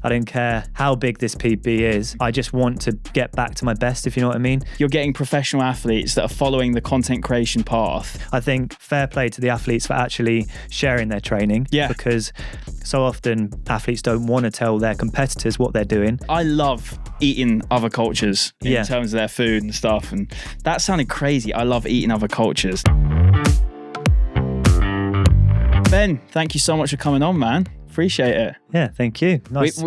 I don't care how big this PB is. I just want to get back to my best, if you know what I mean. You're getting professional athletes that are following the content creation path. I think fair play to the athletes for actually sharing their training. Yeah. Because so often athletes don't want to tell their competitors what they're doing. I love eating other cultures in terms of their food and stuff. And that sounded crazy. I love eating other cultures. Ben, thank you so much for coming on, man. Appreciate it. Yeah, thank you. Nice to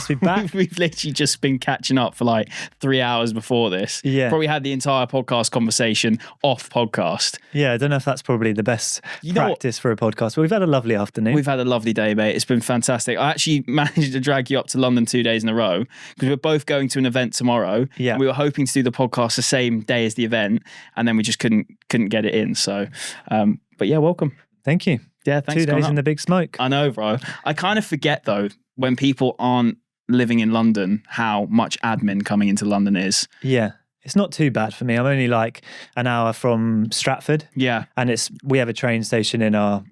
be back. We've literally just been catching up for like 3 hours before this. Yeah. Probably had the entire podcast conversation off podcast. Yeah, I don't know if that's probably the best practice for a podcast, but we've had a lovely afternoon. We've had a lovely day, mate. It's been fantastic. I actually managed to drag you up to London 2 days in a row because we're both going to an event tomorrow. Yeah. And we were hoping to do the podcast the same day as the event, and then we just couldn't get it in. So, but yeah, welcome. Thank you. Yeah, thanks. 2 days in the big smoke. I know, bro. I kind of forget though when people aren't living in London how much admin coming into London is. Yeah. It's not too bad for me. I'm only like an hour from Stratford. Yeah. And we have a train station in our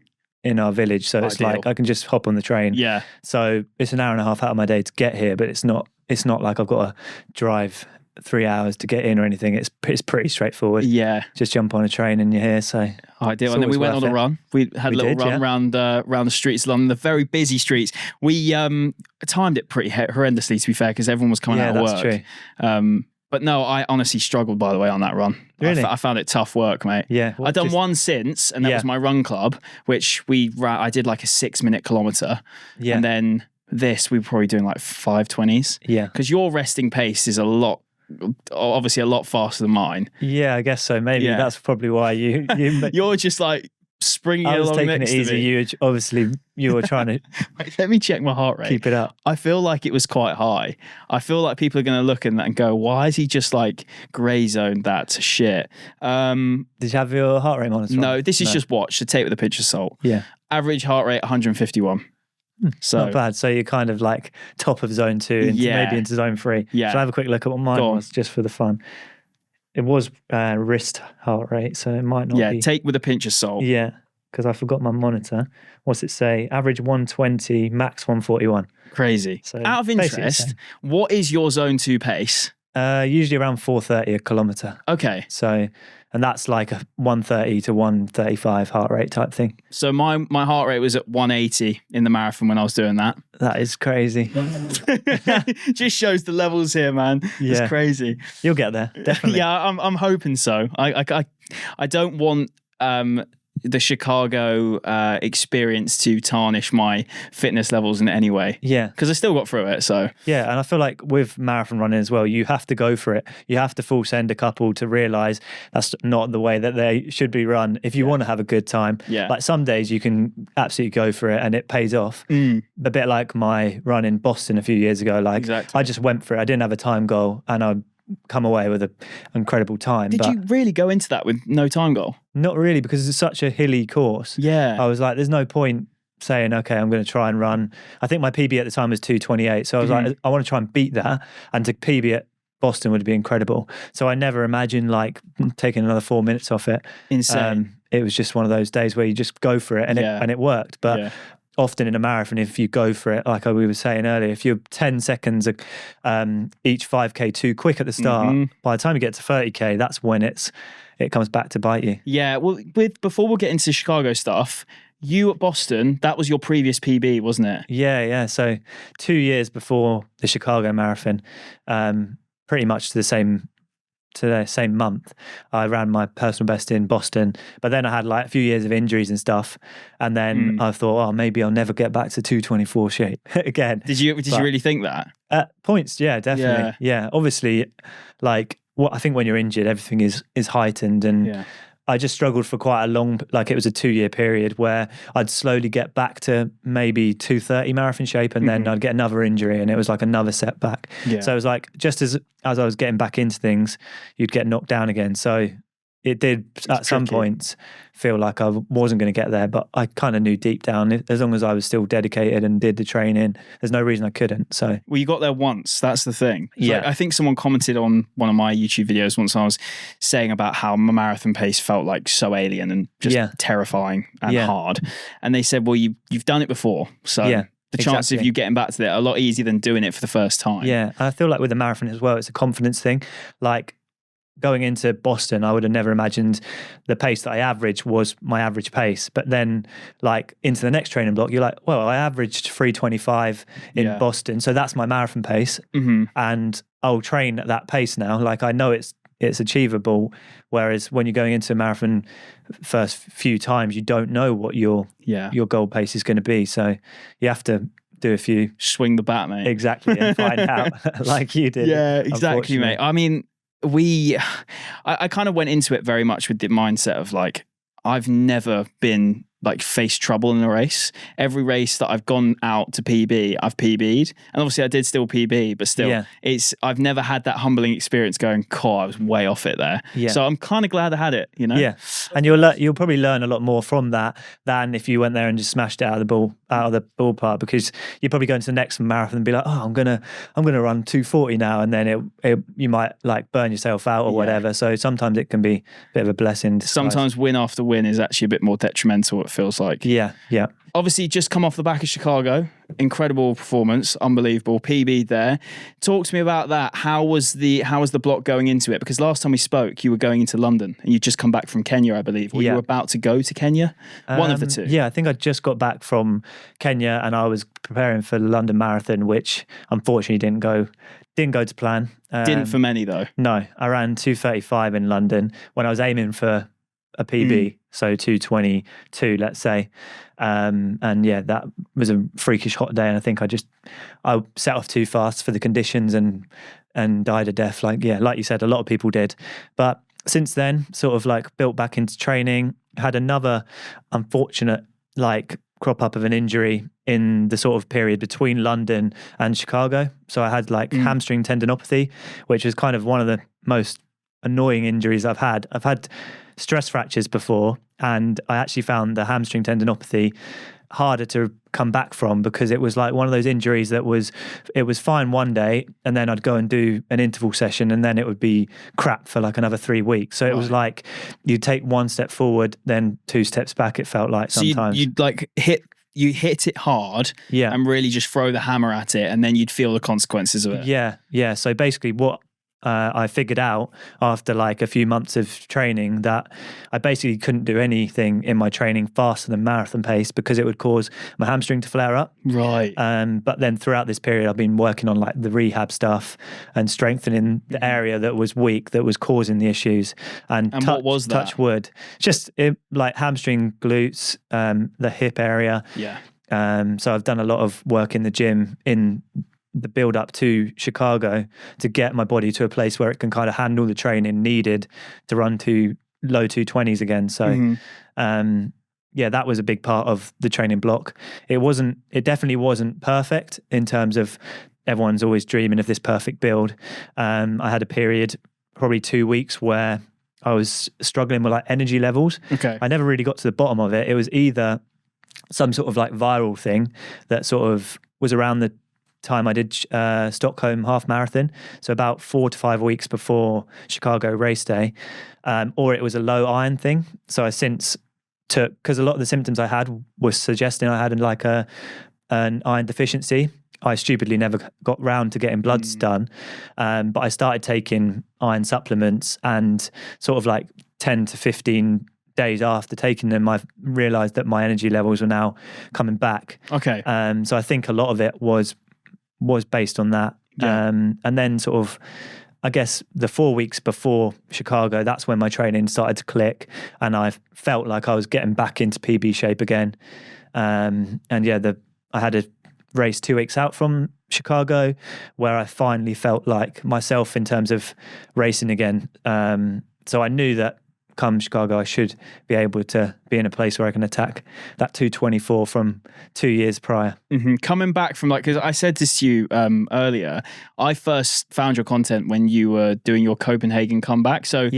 village, so it's like I can just hop on the train. Yeah. So it's an hour and a half out of my day to get here, but it's not like I've got to drive 3 hours to get in or anything. It's pretty straightforward. Yeah. Just jump on a train and you're here. So ideal. And then we went on a run. We had a little run around the streets of London, the very busy streets. We timed it pretty horrendously, to be fair, because everyone was coming out of work. Yeah, that's true. But no, I honestly struggled, by the way, on that run. Really? I found it tough work, mate. Yeah. I've done one since, and that was my run club, which I did like a 6-minute kilometre. Yeah. And then this, we were probably doing like 5:20s. Yeah. Because your resting pace is obviously a lot faster than mine. Yeah, I guess so. Maybe that's probably why you're just like springing along next to me. I was taking it easy. You were trying to Wait, let me check my heart rate. Keep it up. I feel like it was quite high. I feel like people are going to look at that and go, why is he just like grey zoned that to shit? Did you have your heart rate monitor on? No, this is just watch. So take it with a pinch of salt. Yeah. Average heart rate 151. So not bad. So you're kind of like top of zone 2 and maybe into zone 3. Yeah. Shall I have a quick look at what mine was just for the fun? It was wrist heart rate, so it might not be. Yeah, take with a pinch of salt. Yeah, because I forgot my monitor. What's it say? Average 120, max 141. Crazy. So out of interest, what is your zone 2 pace? Usually around 430 a kilometre. Okay. So, and that's like a 130 to 135 heart rate type thing. So my heart rate was at 180 in the marathon when I was doing that. That is crazy. Just shows the levels here, man. Yeah. It's crazy. You'll get there, definitely. Yeah, I'm hoping so. I don't want the Chicago experience to tarnish my fitness levels in any way. Yeah. Because I still got through it, so. Yeah, and I feel like with marathon running as well, you have to go for it. You have to full send a couple to realise that's not the way that they should be run if you want to have a good time. Yeah. Like some days you can absolutely go for it and it pays off. A bit like my run in Boston a few years ago. Like I just went for it. I didn't have a time goal and I come away with an incredible time. Did you really go into that with no time goal? Not really, because it's such a hilly course. Yeah. I was like, there's no point saying, okay, I'm going to try and run. I think my PB at the time was 2:28. So I was like, I want to try and beat that. And to PB at Boston would be incredible. So I never imagined like taking another 4 minutes off it. Insane. It was just one of those days where you just go for it and it worked. But often in a marathon, if you go for it, like we were saying earlier, if you're 10 seconds each 5K too quick at the start, by the time you get to 30K, that's when it comes back to bite you. Yeah, well, before we'll get into Chicago stuff, you at Boston, that was your previous PB, wasn't it? Yeah. So 2 years before the Chicago Marathon, pretty much the same month, I ran my personal best in Boston, but then I had like a few years of injuries and stuff, and then I thought, oh, maybe I'll never get back to 2:24 shape again. Did you really think that? At points, yeah, definitely. Yeah. Obviously, like I think when you're injured, everything is heightened, and I just struggled for quite a long, like it was a 2-year period where I'd slowly get back to maybe 2:30 marathon shape, and then I'd get another injury and it was like another setback. Yeah. So it was like, just as I was getting back into things, you'd get knocked down again. So it did at some points feel like I wasn't going to get there, but I kind of knew deep down, as long as I was still dedicated and did the training, there's no reason I couldn't. So well, you got there once. That's the thing. Yeah, like, I think someone commented on one of my YouTube videos once. I was saying about how my marathon pace felt like so alien and just terrifying and hard. And they said, "Well, you've done it before, so the chances of you getting back to it are a lot easier than doing it for the first time. Yeah, I feel like with the marathon as well, it's a confidence thing. Like going into Boston, I would have never imagined the pace that I averaged was my average pace. But then like into the next training block, you're like, well, I averaged 3:25 in Boston. So that's my marathon pace. And I'll train at that pace now. Like I know it's achievable. Whereas when you're going into a marathon first few times, you don't know what your goal pace is going to be. So you have to do a few. Swing the bat, mate. Exactly. And find out like you did. Yeah, exactly, mate. I mean, I kind of went into it very much with the mindset of like, I've never been like faced trouble in a race. Every race that I've gone out to PB, I've PB'd, and obviously I did still PB, but still, I've never had that humbling experience going, I was way off it there. Yeah. So I'm kind of glad I had it, you know. Yeah, and you'll probably learn a lot more from that than if you went there and just smashed it out of the ballpark, because you're probably going to the next marathon and be like, I'm gonna run 2:40 now, and then you might like burn yourself out or whatever. So sometimes it can be a bit of a blessing. Sometimes win after win is actually a bit more detrimental, it feels like. Yeah. Obviously, just come off the back of Chicago. Incredible performance, unbelievable. PB there. Talk to me about that. How was the block going into it? Because last time we spoke, you were going into London and you'd just come back from Kenya, I believe. Were you about to go to Kenya? One of the two. Yeah, I think I just got back from Kenya and I was preparing for the London Marathon, which unfortunately didn't go to plan. Didn't for many though. No, I ran 2:35 in London when I was aiming for a PB, so 2:22, let's say. And yeah, that was a freakish hot day, and I think I set off too fast for the conditions and died a death. Like you said, a lot of people did. But since then, sort of like built back into training, had another unfortunate like crop up of an injury in the sort of period between London and Chicago. So I had like hamstring tendinopathy, which is kind of one of the most annoying injuries I've had. I've had stress fractures before, and I actually found the hamstring tendinopathy harder to come back from, because it was like one of those injuries that it was fine one day, and then I'd go and do an interval session, and then it would be crap for like another 3 weeks. So it was like you take one step forward, then 2 steps back, it felt like sometimes. So you'd like hit it hard and really just throw the hammer at it, and then you'd feel the consequences of it. Yeah. So basically what I figured out after like a few months of training that I basically couldn't do anything in my training faster than marathon pace, because it would cause my hamstring to flare up. Right. But then throughout this period, I've been working on like the rehab stuff and strengthening the area that was weak, that was causing the issues. And what was that? Touch wood. Just like hamstring, glutes, the hip area. Yeah. So I've done a lot of work in the gym in the build up to Chicago to get my body to a place where it can kind of handle the training needed to run to low 220s again. So that was a big part of the training block. It definitely wasn't perfect in terms of everyone's always dreaming of this perfect build. I had a period, probably 2 weeks, where I was struggling with like energy levels. Okay. I never really got to the bottom of it. It was either some sort of like viral thing that sort of was around the time I did Stockholm half marathon, so about 4 to 5 weeks before Chicago race day, or it was a low iron thing. So I since took, because a lot of the symptoms I had was suggesting I had like an iron deficiency. I stupidly never got round to getting bloods done, but I started taking iron supplements, and sort of like 10 to 15 days after taking them, I've realised that my energy levels were now coming back. Okay. So I think a lot of it was based on that. And then sort of, I guess the 4 weeks before Chicago, that's when my training started to click, and I felt like I was getting back into PB shape again. I had a race 2 weeks out from Chicago where I finally felt like myself in terms of racing again. So I knew that come Chicago, I should be able to be in a place where I can attack that 224 from 2 years prior. Mm-hmm. Coming back from like, because I said this to you earlier, I first found your content when you were doing your Copenhagen comeback. So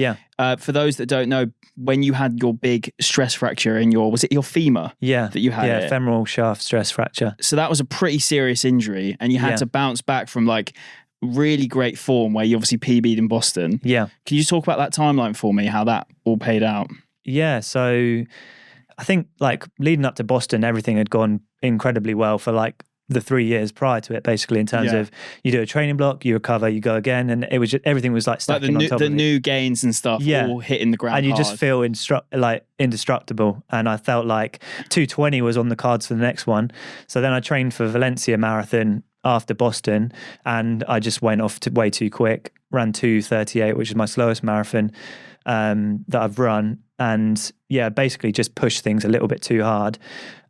for those that don't know, when you had your big stress fracture in was it your femur? Yeah. That you had? Yeah, femoral shaft stress fracture. So that was a pretty serious injury, and you had to bounce back from like really great form where you obviously PB'd in Boston. Yeah. Can you talk about that timeline for me, how that all paid out? Yeah, so I think like leading up to Boston, everything had gone incredibly well for like the 3 years prior to it, basically, in terms of you do a training block, you recover, you go again, and it was just, everything was like stacking on top of it. The new gains and stuff all hitting the ground and you hard. just feel indestructible. And I felt like 220 was on the cards for the next one. So then I trained for Valencia Marathon after Boston, and I just went off way too quick, ran 2:38, which is my slowest marathon that I've run, and basically just pushed things a little bit too hard.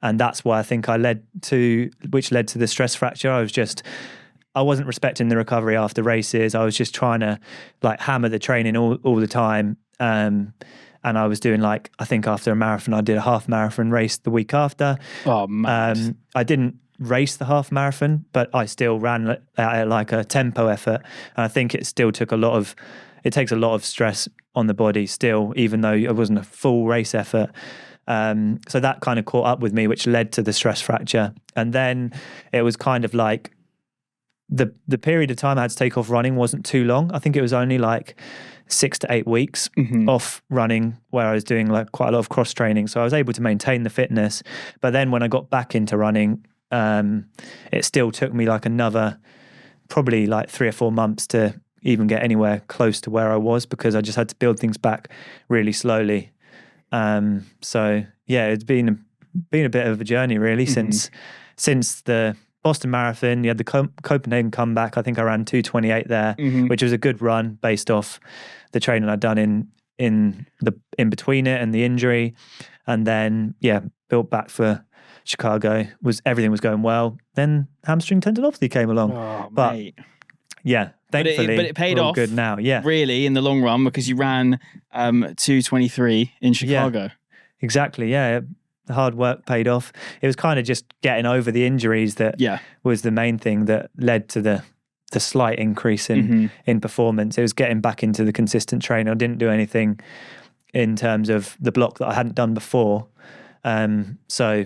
And that's why I think led to the stress fracture. I wasn't respecting the recovery after races. I was just trying to like hammer the training all the time. And I was doing I think after a marathon, I did a half marathon race the week after. Oh, man. I didn't race the half marathon, but I still ran at like a tempo effort. And I think it still takes a lot of stress on the body still, even though it wasn't a full race effort. So that kind of caught up with me, which led to the stress fracture. And then it was kind of like the period of time I had to take off running wasn't too long. I think it was only like 6 to 8 weeks off running, where I was doing like quite a lot of cross training. So I was able to maintain the fitness. But then when I got back into running, it still took me like another probably like 3 or 4 months to even get anywhere close to where I was, because I just had to build things back really slowly. So yeah, it's been a bit of a journey really since the Boston Marathon. You had the Copenhagen comeback. I think I ran 2:28 there, which was a good run based off the training I'd done in between it and the injury. And then built back for Chicago. Everything was going well. Then hamstring tendinopathy came along. Oh, but mate. Yeah, thankfully, but it paid we're all off. good now. Yeah, really in the long run, because you ran 2:23 in Chicago. Yeah, exactly. Yeah, the hard work paid off. It was kind of just getting over the injuries that was the main thing that led to the slight increase in performance. It was getting back into the consistent training. I didn't do anything in terms of the block that I hadn't done before. So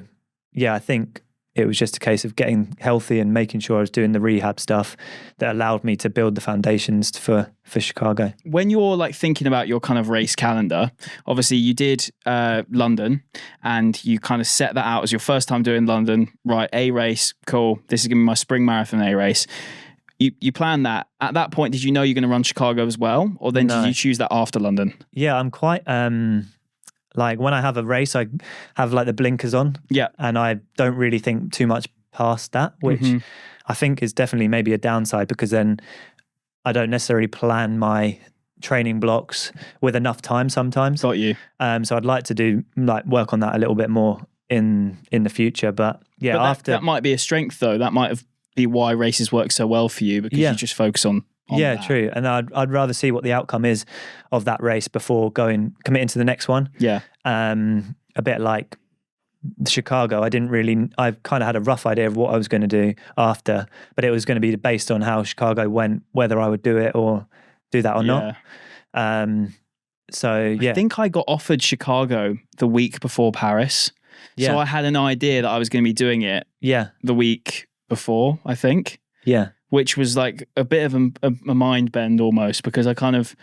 I think it was just a case of getting healthy and making sure I was doing the rehab stuff that allowed me to build the foundations for Chicago. When you're like thinking about your kind of race calendar, obviously you did London, and you kind of set that out as your first time doing London. Right, A race, cool. This is going to be my spring marathon A race. You planned that. At that point, did you know you're going to run Chicago as well? Or then did you choose that after London? Yeah, I'm quite... like when I have a race, I have like the blinkers on. Yeah. And I don't really think too much past that, which I think is definitely maybe a downside, because then I don't necessarily plan my training blocks with enough time sometimes. Got you. So I'd like to work on that a little bit more in the future. But that might be a strength though. That might be why races work so well for you, because you just focus on that. True. And I'd rather see what the outcome is of that race before committing to the next one. Yeah. A bit like Chicago, I kind of had a rough idea of what I was going to do after, but it was going to be based on how Chicago went, whether I would do it or do that or not. I think I got offered Chicago the week before Paris. Yeah. So I had an idea that I was going to be doing it the week before, I think. Yeah. Which was like a bit of a mind bend almost, because I kind of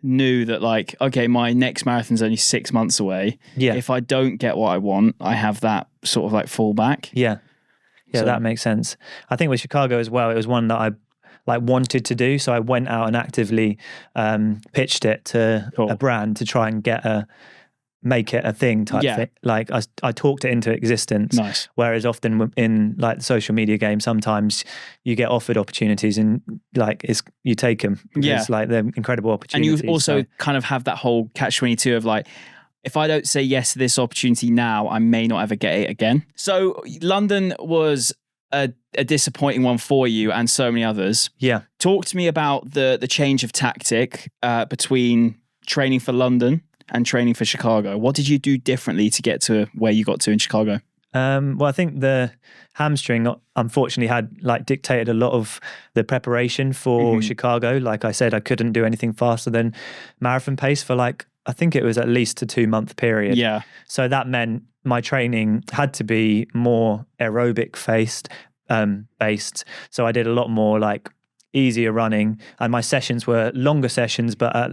knew that like, okay, my next marathon's only 6 months away. Yeah. If I don't get what I want, I have that sort of like fallback. Yeah. Yeah, so that makes sense. I think with Chicago as well, it was one that I wanted to do. So I went out and actively pitched it to a brand to try and make it a thing type thing. Like I talked it into existence. Nice. Whereas often in like the social media game, sometimes you get offered opportunities and like you take them. It's like they're incredible opportunities. And you also kind of have that whole catch-22 of like, if I don't say yes to this opportunity now, I may not ever get it again. So London was a disappointing one for you and so many others. Yeah. Talk to me about the change of tactic between training for London and training for Chicago. What did you do differently to get to where you got to in Chicago? Well, I think the hamstring unfortunately had dictated a lot of the preparation for Chicago. Like I said, I couldn't do anything faster than marathon pace for I think it was at least a 2-month period. Yeah. So that meant my training had to be more aerobic based. So I did a lot more easier running, and my sessions were longer sessions but at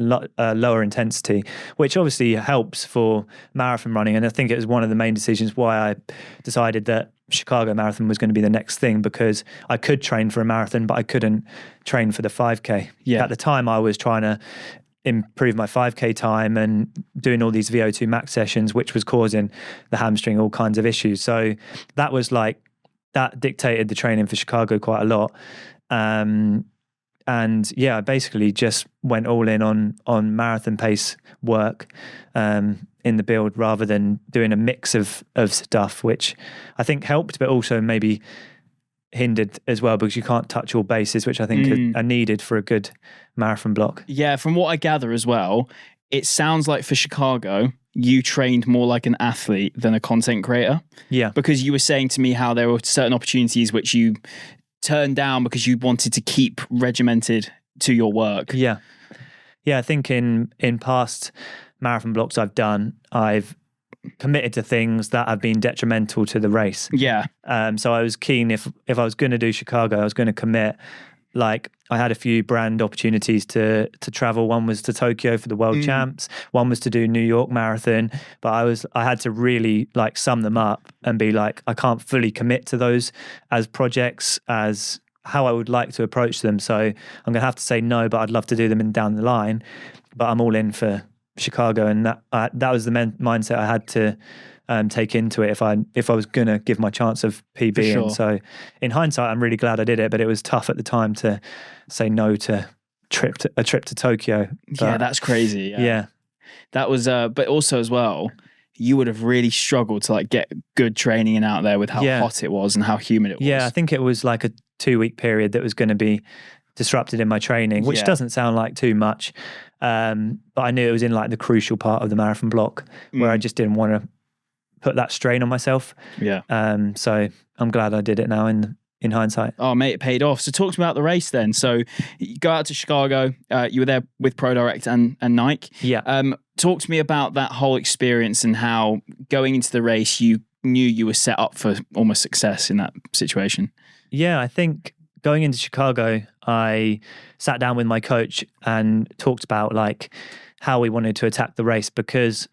lower intensity, which obviously helps for marathon running. And I think it was one of the main decisions why I decided that Chicago Marathon was going to be the next thing, because I could train for a marathon but I couldn't train for the 5K. At the time I was trying to improve my 5K time and doing all these VO2 max sessions, which was causing the hamstring all kinds of issues. So that dictated the training for Chicago quite a lot. And I basically just went all in on marathon pace work in the build, rather than doing a mix of stuff, which I think helped, but also maybe hindered as well, because you can't touch all bases, which I think are needed for a good marathon block. Yeah, from what I gather as well, it sounds like for Chicago, you trained more like an athlete than a content creator. Yeah. Because you were saying to me how there were certain opportunities which you turned down because you wanted to keep regimented to your work. Yeah. Yeah, I think in past marathon blocks I've done, I've committed to things that have been detrimental to the race. Yeah. So I was keen, if I was going to do Chicago, I was going to commit. Like, I had a few brand opportunities to travel. One was to Tokyo for the world champs. One was to do New York Marathon. But I had to really like sum them up and be like, I can't fully commit to those as projects as how I would like to approach them. So I'm going to have to say no, but I'd love to do them down the line. But I'm all in for Chicago, and that was the mindset I had to take into it if I was gonna give my chance of PB. Sure. And so in hindsight, I'm really glad I did it, but it was tough at the time to say no to a trip to Tokyo. But, that's crazy. Yeah. That was but also as well, you would have really struggled to like get good training in out there with how hot it was and how humid it was. Yeah, I think it was like a 2-week period that was going to be disrupted in my training, which doesn't sound like too much. But I knew it was in like the crucial part of the marathon block where I just didn't want to put that strain on myself. Yeah. So I'm glad I did it now in hindsight. Oh, mate, it paid off. So talk to me about the race then. So you go out to Chicago. You were there with ProDirect and Nike. Yeah. Talk to me about that whole experience and how going into the race, you knew you were set up for almost success in that situation. Yeah, I think going into Chicago, I sat down with my coach and talked about like how we wanted to attack the race, because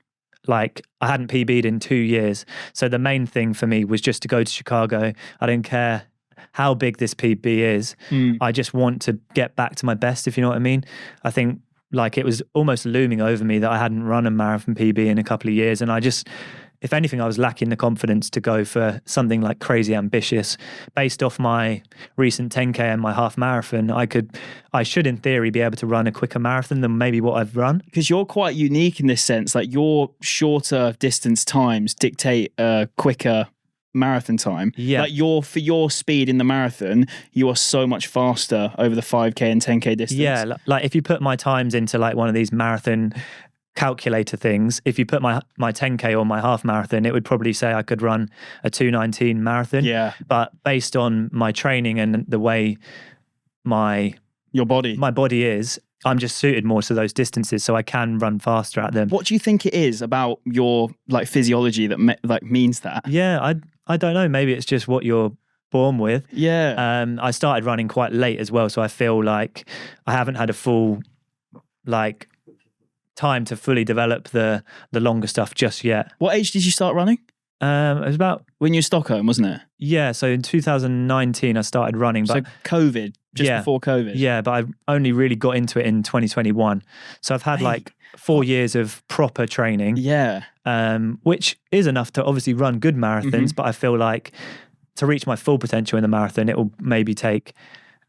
like I hadn't PB'd in 2 years. So the main thing for me was just to go to Chicago. I didn't care how big this PB is. I just want to get back to my best, if you know what I mean. I think like it was almost looming over me that I hadn't run a marathon PB in a couple of years. And I just, if anything, I was lacking the confidence to go for something like crazy ambitious. Based off my recent 10K and my half marathon, I should in theory be able to run a quicker marathon than maybe what I've run. Because you're quite unique in this sense, like your shorter distance times dictate a quicker marathon time. Yeah. Like for your speed in the marathon, you are so much faster over the 5K and 10K distance. Yeah, like if you put my times into like one of these marathon calculator things, if you put my 10K or my half marathon, it would probably say I could run a 2:19 marathon. Yeah. But based on my training and the way my body is, I'm just suited more to those distances, so I can run faster at them. What do you think it is about your like physiology that means that? Yeah, I don't know. Maybe it's just what you're born with. Yeah. I started running quite late as well, so I feel like I haven't had a full like time to fully develop the longer stuff just yet. What age did you start running? It was about when you were in Stockholm, wasn't it? Yeah, so in 2019 I started running. But so COVID, before COVID. Yeah, but I only really got into it in 2021. So I've had like 4 years of proper training. Yeah. Which is enough to obviously run good marathons, but I feel like to reach my full potential in the marathon, it will maybe take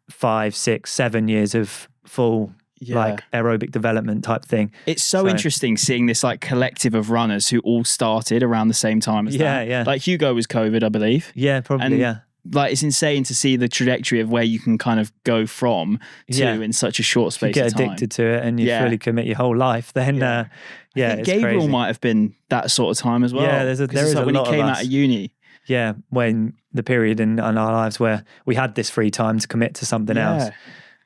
5, 6, 7 years of full like aerobic development type thing. It's so interesting seeing this like collective of runners who all started around the same time as that. Yeah. Like Hugo was COVID, I believe. Yeah, probably, Like it's insane to see the trajectory of where you can kind of go from to in such a short space of time. You get addicted to it and you fully commit your whole life, then I think Gabriel crazy. might have been that sort of time as well. Yeah, there is like when a lot he came of out of uni. Yeah, when the period in our lives where we had this free time to commit to something else.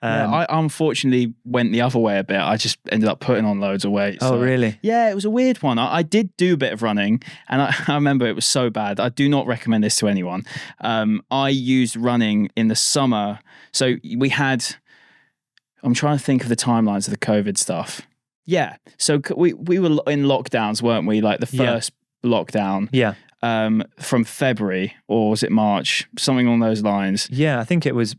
I unfortunately went the other way a bit. I just ended up putting on loads of weight. Oh, really? Yeah, it was a weird one. I did do a bit of running, and I remember it was so bad. I do not recommend this to anyone. I used running in the summer. So we had I'm trying to think of the timelines of the COVID stuff. Yeah. So we were in lockdowns, weren't we? Like the first lockdown. Yeah. From February, or was it March? Something along those lines. Yeah, I think it was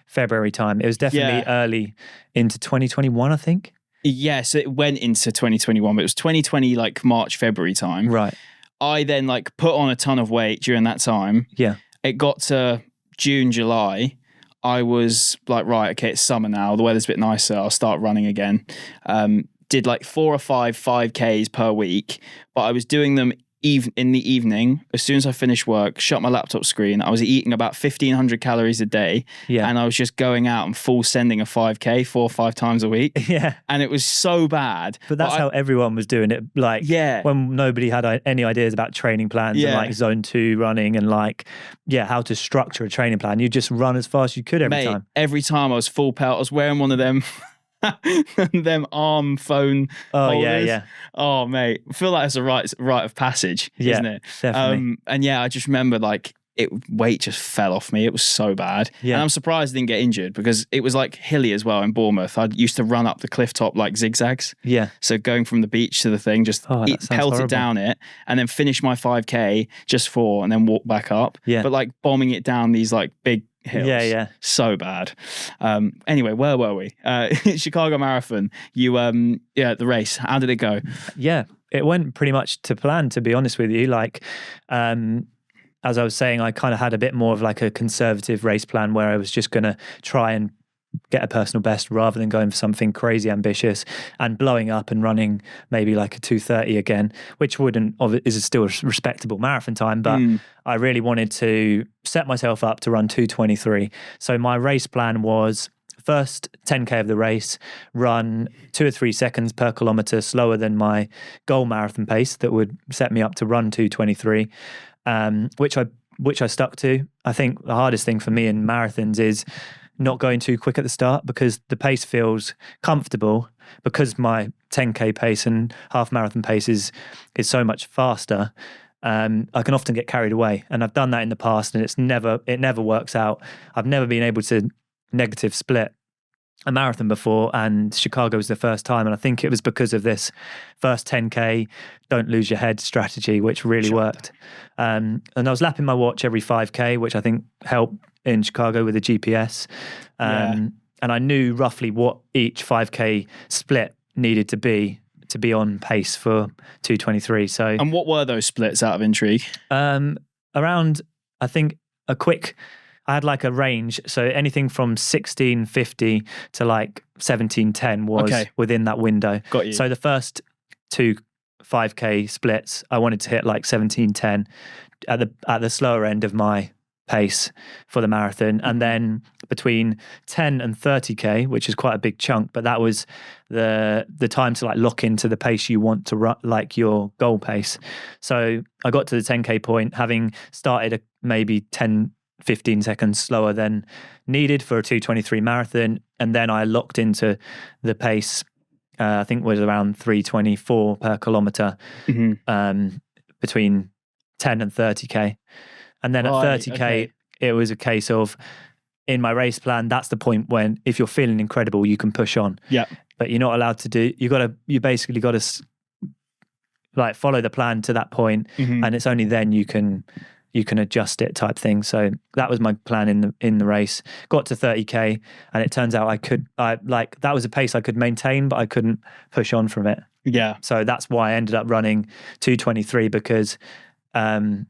February time. It was definitely early into 2021, I think. Yes, it went into 2021, but it was 2020, like March, February time. Right. I then like put on a ton of weight during that time. Yeah. It got to June, July. I was like, right, okay, it's summer now. The weather's a bit nicer. I'll start running again. Did like 4 or 5 5Ks per week, but I was doing them in the evening. As soon as I finished work, shut my laptop screen, I was eating about 1,500 calories a day. Yeah. And I was just going out and full sending a 5K 4 or 5 times a week. Yeah. And it was so bad. But that's how everyone was doing it. Like, when nobody had any ideas about training plans and like zone 2 running and like, how to structure a training plan. You just run as fast as you could every time. Every time I was full pelt. I was wearing one of them them arm phone holders. Oh mate, I feel like it's a rite of passage, isn't it? Definitely. And I just remember like weight just fell off me. It was so bad. And I'm surprised I didn't get injured because it was like hilly as well in Bournemouth. I used to run up the cliff top like zigzags. Yeah. So going from the beach to the thing, just pelt it down it and then finish my 5K just 4 and then walk back up. Yeah. But like bombing it down these like big hills. Yeah. So bad. Anyway, where were we? Chicago Marathon. You the race. How did it go? Yeah. It went pretty much to plan, to be honest with you. Like as I was saying, I kind of had a bit more of like a conservative race plan where I was just going to try and get a personal best rather than going for something crazy ambitious and blowing up and running maybe like a 2:30 again, which is still a respectable marathon time, but I really wanted to set myself up to run 2:23. So my race plan was first 10K of the race, run 2 or 3 seconds per kilometer slower than my goal marathon pace that would set me up to run 2:23. Which I stuck to. I think the hardest thing for me in marathons is not going too quick at the start because the pace feels comfortable because my 10K pace and half marathon pace is so much faster. I can often get carried away, and I've done that in the past, and it never works out. I've never been able to negative split a marathon before, and Chicago was the first time, and I think it was because of this first 10K don't lose your head strategy, which really worked. And I was lapping my watch every 5K, which I think helped in Chicago with the GPS. And I knew roughly what each 5K split needed to be on pace for 2:23. So, and what were those splits out of intrigue? Around, I think I had like a range, so anything from 1650 to like 1710 was within that window. Got you. So the first 2 5K splits, I wanted to hit like 1710 at the slower end of my pace for the marathon, and then between 10 and 30K, which is quite a big chunk, but that was the time to like lock into the pace you want to run, like your goal pace. So I got to the 10K point having started maybe 10-15 seconds slower than needed for a 2:23 marathon, and then I locked into the pace. I think it was around 3:24 per kilometer between 10 and 30K. And then at 30K, it was a case of, in my race plan, that's the point when if you're feeling incredible, you can push on. Yeah. But you're not allowed to you basically got to like follow the plan to that point, and it's only then you can adjust it type thing. So that was my plan in the race. Got to 30K, and it turns out that was a pace I could maintain, but I couldn't push on from it. Yeah. So that's why I ended up running 2:23 because I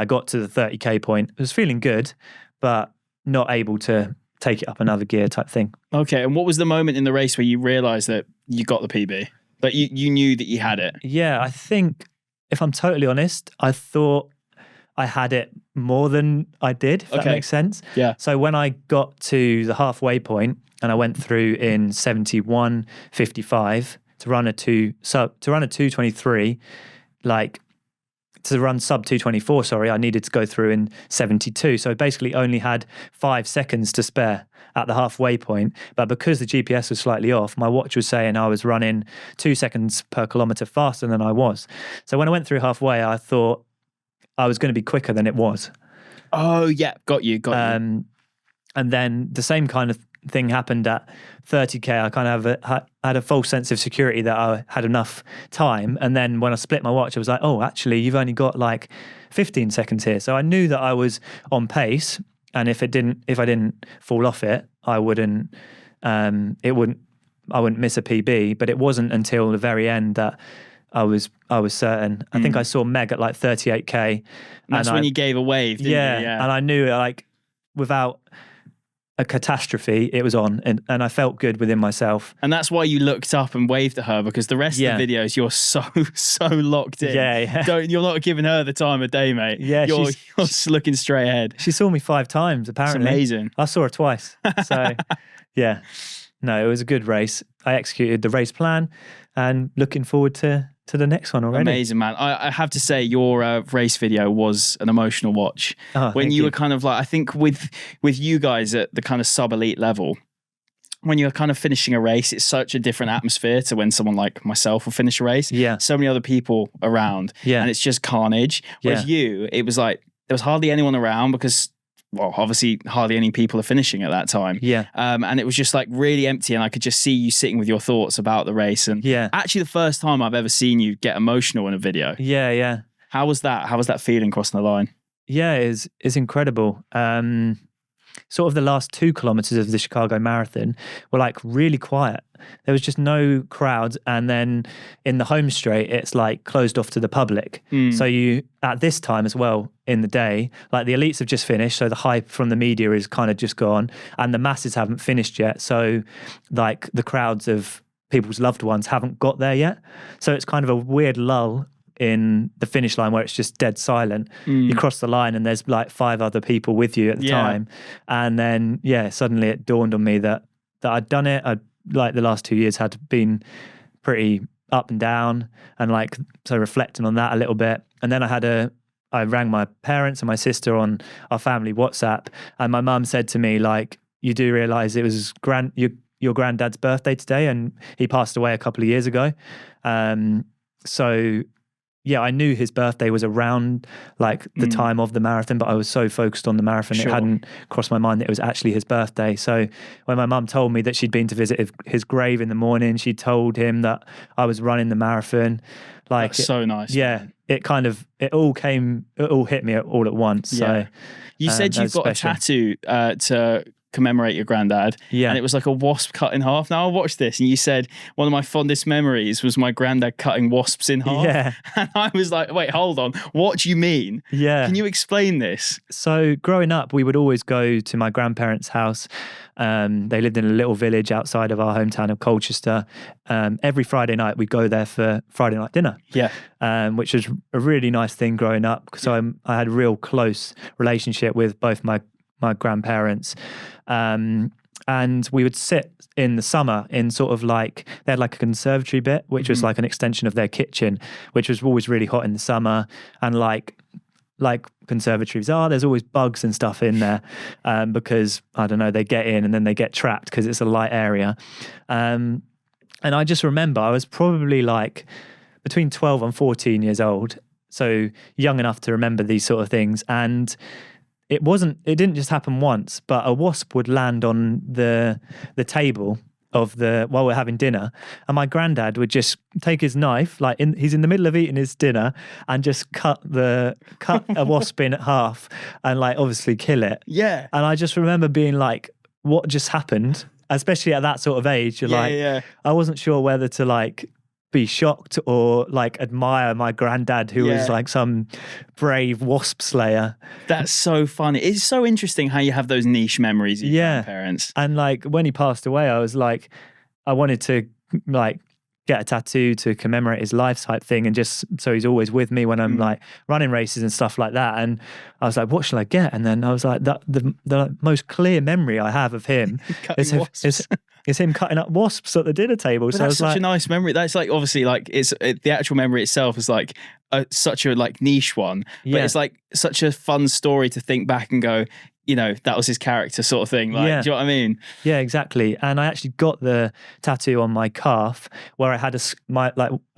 got to the 30K point. I was feeling good, but not able to take it up another gear type thing. Okay. And what was the moment in the race where you realized that you got the PB? That you knew that you had it? Yeah, I think, if I'm totally honest, I thought I had it more than I did, if that makes sense. Yeah. So when I got to the halfway point and I went through in 71:55 to run a 2:23, like to run sub 2:24, I needed to go through in 72. So I basically only had 5 seconds to spare at the halfway point. But because the GPS was slightly off, my watch was saying I was running 2 seconds per kilometer faster than I was. So when I went through halfway, I thought I was going to be quicker than it was. Oh, yeah. Got you. And then the same kind of thing happened at 30k, I kind of had a false sense of security that I had enough time. And then when I split my watch, I was like, oh, actually, you've only got like 15 seconds here. So I knew that I was on pace, and if I didn't fall off it, I wouldn't miss a PB. But it wasn't until the very end that I was certain. I think I saw Meg at like 38k. And that's when you gave a wave, didn't you? Yeah. And I knew, like, without a catastrophe, it was on, and I felt good within myself. And that's why you looked up and waved at her, because the rest of the videos, you're so locked in. You're not giving her the time of day, mate. You're just looking straight ahead. She saw me 5 times, apparently. It's amazing. I saw her twice. So, yeah. No, it was a good race. I executed the race plan, and looking forward to the next one already. Amazing, man. I have to say, your race video was an emotional watch. When you were kind of like, I think with you guys at the kind of sub-elite level, when you're kind of finishing a race, it's such a different atmosphere to when someone like myself will finish a race. Yeah. So many other people around. Yeah. And it's just carnage. Whereas you, it was like, there was hardly anyone around because, well, obviously hardly any people are finishing at that time. Yeah. And it was just like really empty, and I could just see you sitting with your thoughts about the race. And actually the first time I've ever seen you get emotional in a video. Yeah, yeah. How was that? How was that feeling crossing the line? Yeah, it's incredible. Sort of the last 2 kilometers of the Chicago Marathon were like really quiet. There was just no crowds, and then in the home straight, it's like closed off to the public. So you, at this time as well in the day, like the elites have just finished, so the hype from the media is kind of just gone, and the masses haven't finished yet. So like the crowds of people's loved ones haven't got there yet. So it's kind of a weird lull in the finish line where it's just dead silent. You cross the line and there's like 5 other people with you at the time, and then suddenly it dawned on me that I'd done it. Like the last 2 years had been pretty up and down, and like so reflecting on that a little bit. And then I rang my parents and my sister on our family WhatsApp, and my mum said to me, like, you do realise it was your granddad's birthday today, and he passed away a couple of years ago. So yeah, I knew his birthday was around like the time of the marathon, but I was so focused on the marathon, it hadn't crossed my mind that it was actually his birthday. So when my mum told me that she'd been to visit his grave in the morning, she told him that I was running the marathon. Like, that's so nice. Yeah, it all hit me all at once. Yeah. So you said you've got a tattoo to commemorate your granddad, and it was like a wasp cut in half. Now I watched this, and you said one of my fondest memories was my granddad cutting wasps in half. And I was like, wait, hold on, what do you mean? Can you explain this? So growing up, we would always go to my grandparents' house. They lived in a little village outside of our hometown of Colchester. Every Friday night we'd go there for Friday night dinner, which was a really nice thing growing up, because I had a real close relationship with both my grandparents, and we would sit in the summer in sort of like, they had like a conservatory bit, which was like an extension of their kitchen, which was always really hot in the summer. And like conservatories there's always bugs and stuff in there, because I don't know, they get in and then they get trapped because it's a light area. And I just remember I was probably like between 12 and 14 years old, so young enough to remember these sort of things. And it didn't just happen once, but a wasp would land on the table while we're having dinner, and my granddad would just take his knife, like he's in the middle of eating his dinner, and just cut a wasp in half, and like obviously kill it. Yeah. And I just remember being like, what just happened? Especially at that sort of age, you're I wasn't sure whether to like be shocked or like admire my granddad, who was like some brave wasp slayer. That's so funny. It's so interesting how you have those niche memories of your grandparents. And like when he passed away, I was like, I wanted to like get a tattoo to commemorate his life type thing, and just so he's always with me when I'm like running races and stuff like that. And I was like, what shall I get? And then I was like, the most clear memory I have of him is him cutting up wasps at the dinner table. But so that's such a nice memory. That's like, obviously, like the actual memory itself is like such a like niche one, but it's like such a fun story to think back and go, you know, that was his character sort of thing. Like, do you know what I mean? Yeah, exactly. And I actually got the tattoo on my calf where I had a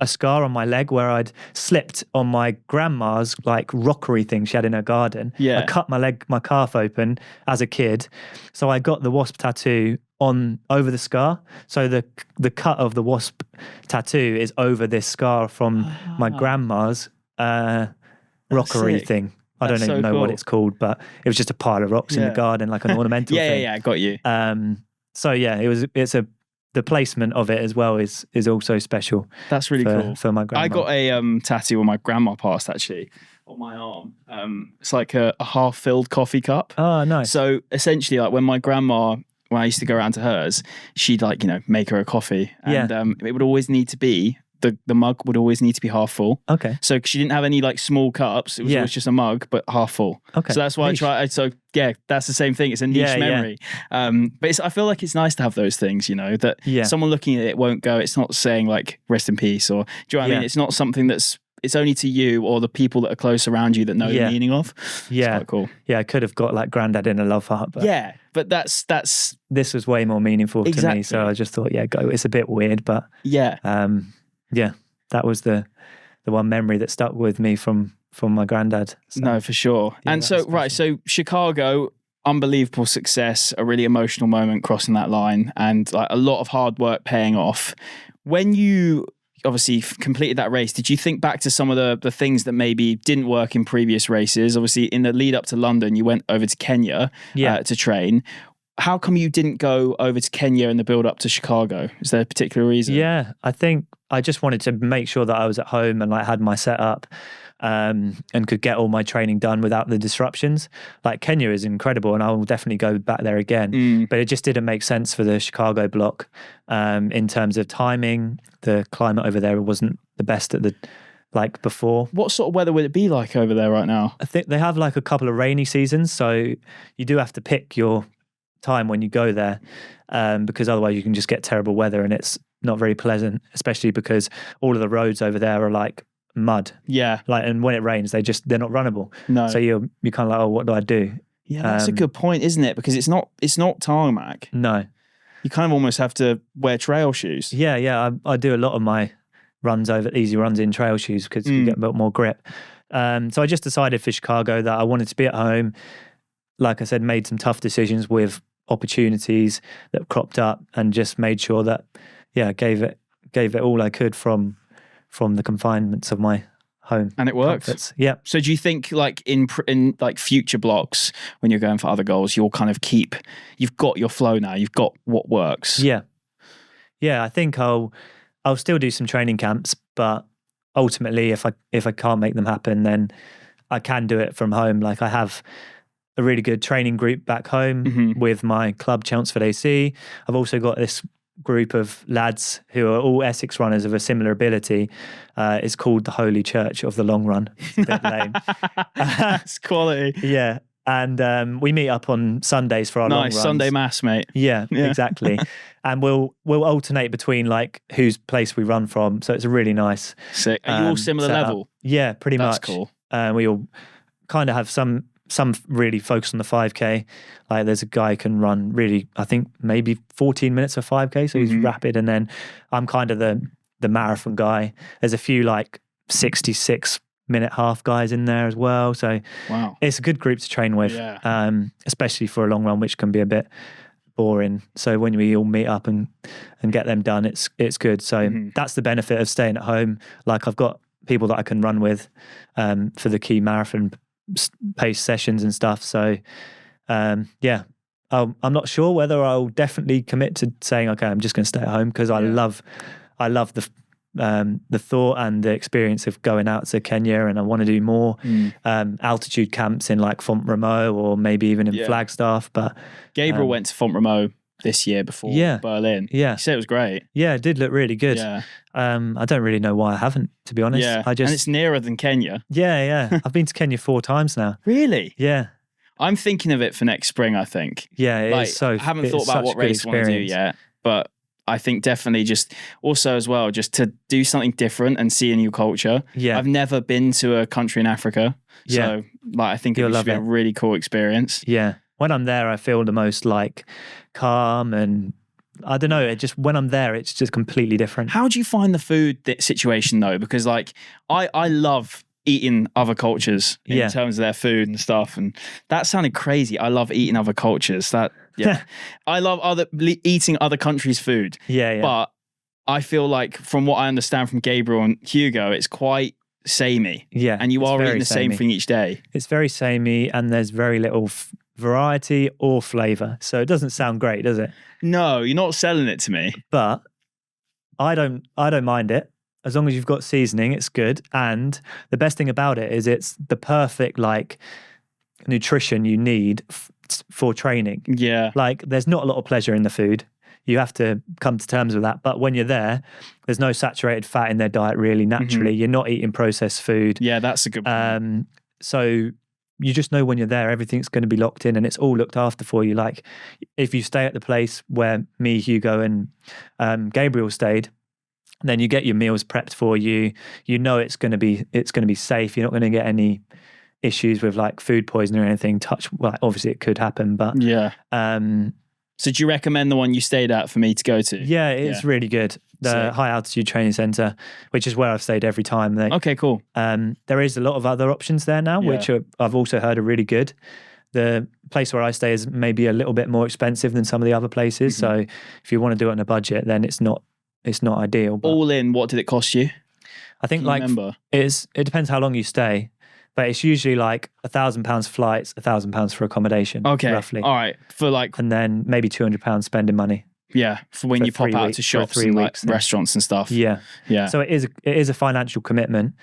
scar on my leg where I'd slipped on my grandma's like rockery thing she had in her garden. I cut my calf open as a kid. So I got the wasp tattoo on over the scar. So the cut of the wasp tattoo is over this scar from my grandma's rockery thing. I don't even know what it's called, but it was just a pile of rocks in the garden, like an ornamental thing. Yeah, got you. So yeah, the placement of it as well is also special. That's really cool for my grandma. I got a tattoo when my grandma passed, actually, on my arm. It's like a half-filled coffee cup. Oh, nice. So essentially, like when I used to go around to hers, she'd make her a coffee, and it would always need to be the mug would always need to be half full. Okay. So she didn't have any like small cups. It was always just a mug, but half full. Okay. So that's why niche. So yeah, that's the same thing. It's a niche memory. But I feel like it's nice to have those things, that someone looking at it won't go, it's not saying like rest in peace, or do you know what I mean? It's not something it's only to you or the people that are close around you that know the meaning of. Yeah. It's quite cool. Yeah, I could have got like granddad in a love heart, but but that's this was way more meaningful to me. So I just thought, go. It's a bit weird, but that was the one memory that stuck with me from my granddad. So, no, for sure. And so so Chicago, unbelievable success, a really emotional moment crossing that line, and like a lot of hard work paying off. When you obviously completed that race, did you think back to some of the things that maybe didn't work in previous races? Obviously, in the lead up to London, you went over to Kenya to train. How come you didn't go over to Kenya in the build up to Chicago? Is there a particular reason? Yeah, I think I just wanted to make sure that I was at home and like had my setup and could get all my training done without the disruptions. Like Kenya is incredible and I will definitely go back there again. But it just didn't make sense for the Chicago block in terms of timing. The climate over there wasn't the best like before. What sort of weather would it be like over there right now? I think they have like a couple of rainy seasons, so you do have to pick your time when you go there because otherwise you can just get terrible weather and it's not very pleasant, especially because all of the roads over there are like mud. Yeah. Like, and when it rains, they're not runnable. No. So you're kind of like, oh, what do I do? Yeah, that's a good point, isn't it? Because it's not tarmac. No. You kind of almost have to wear trail shoes. Yeah. I do a lot of my runs over easy runs in trail shoes because you get a bit more grip. So I just decided for Chicago that I wanted to be at home. Like I said, made some tough decisions with opportunities that cropped up and just made sure that, gave it all I could from the confinements of my home. And it worked. Comforts. Yeah. So do you think like in like future blocks when you're going for other goals, you'll kind of you've got your flow now, you've got what works? Yeah. Yeah, I think I'll still do some training camps, but ultimately if I can't make them happen, then I can do it from home. Like I have a really good training group back home with my club Chelmsford AC. I've also got this group of lads who are all Essex runners of a similar ability. It's called the Holy Church of the Long Run. It's a bit lame. That's quality. Yeah. And we meet up on Sundays for our long runs. Nice, Sunday mass, mate. Yeah, exactly. And we'll alternate between like whose place we run from. So it's a really nice. Sick. Are you all similar level? Yeah, pretty much. That's cool. We all kind of have some really focus on the 5K. Like there's a guy who can run really, I think maybe 14 minutes of 5K. So he's rapid. And then I'm kind of the marathon guy. There's a few like 66-minute half guys in there as well. So it's a good group to train with, especially for a long run, which can be a bit boring. So when we all meet up and get them done, it's good. So that's the benefit of staying at home. Like I've got people that I can run with for the key marathon pace sessions and stuff. So I'm not sure whether I'll definitely commit to saying, okay, I'm just going to stay at home because I love the thought and the experience of going out to Kenya, and I want to do more altitude camps in like Font-Romeu or maybe even in Flagstaff. But Gabriel went to Font-Romeu this year before Berlin. Yeah. He said it was great. Yeah, it did look really good. Yeah. I don't really know why I haven't, to be honest. Yeah. And it's nearer than Kenya. Yeah. I've been to Kenya 4 times now. Really? Yeah. I'm thinking of it for next spring, I think. Yeah, I haven't thought about what race I want to do yet, but I think definitely just also as well, just to do something different and see a new culture. Yeah. I've never been to a country in Africa. So I think it should be a really cool experience. Yeah. When I'm there, I feel the most like calm and I don't know. It just when I'm there, it's just completely different. How do you find the food situation though? Because like I love eating other cultures in terms of their food and stuff. And that sounded crazy. I love eating other cultures. I love eating other countries' food. Yeah. But I feel like from what I understand from Gabriel and Hugo, it's quite samey. Yeah. And you are eating the same thing each day. It's very samey and there's very little variety or flavour. So it doesn't sound great, does it? No, you're not selling it to me. But I don't mind it. As long as you've got seasoning, it's good. And the best thing about it is it's the perfect like nutrition you need for training. Yeah. Like there's not a lot of pleasure in the food. You have to come to terms with that. But when you're there's no saturated fat in their diet really naturally. You're not eating processed food. Yeah, that's a good point. So you just know when you're there, everything's going to be locked in and it's all looked after for you. Like if you stay at the place where me, Hugo and Gabriel stayed, then you get your meals prepped for you. You know it's going to be safe. You're not going to get any issues with like food poisoning or anything. Well, obviously it could happen, but yeah. So do you recommend the one you stayed at for me to go to? Yeah, it's really good. The High Altitude Training Centre, which is where I've stayed every time. Okay, cool. There is a lot of other options there now, which I've also heard are really good. The place where I stay is maybe a little bit more expensive than some of the other places. So if you want to do it on a budget, then it's not ideal. But all in, what did it cost you? I think it depends how long you stay. But it's usually like £1,000 flights, £1,000 for accommodation. Okay, roughly. All right, and then maybe £200 spending money. Yeah, for when you pop out to shops and like restaurants and stuff. Yeah. So it is a financial commitment.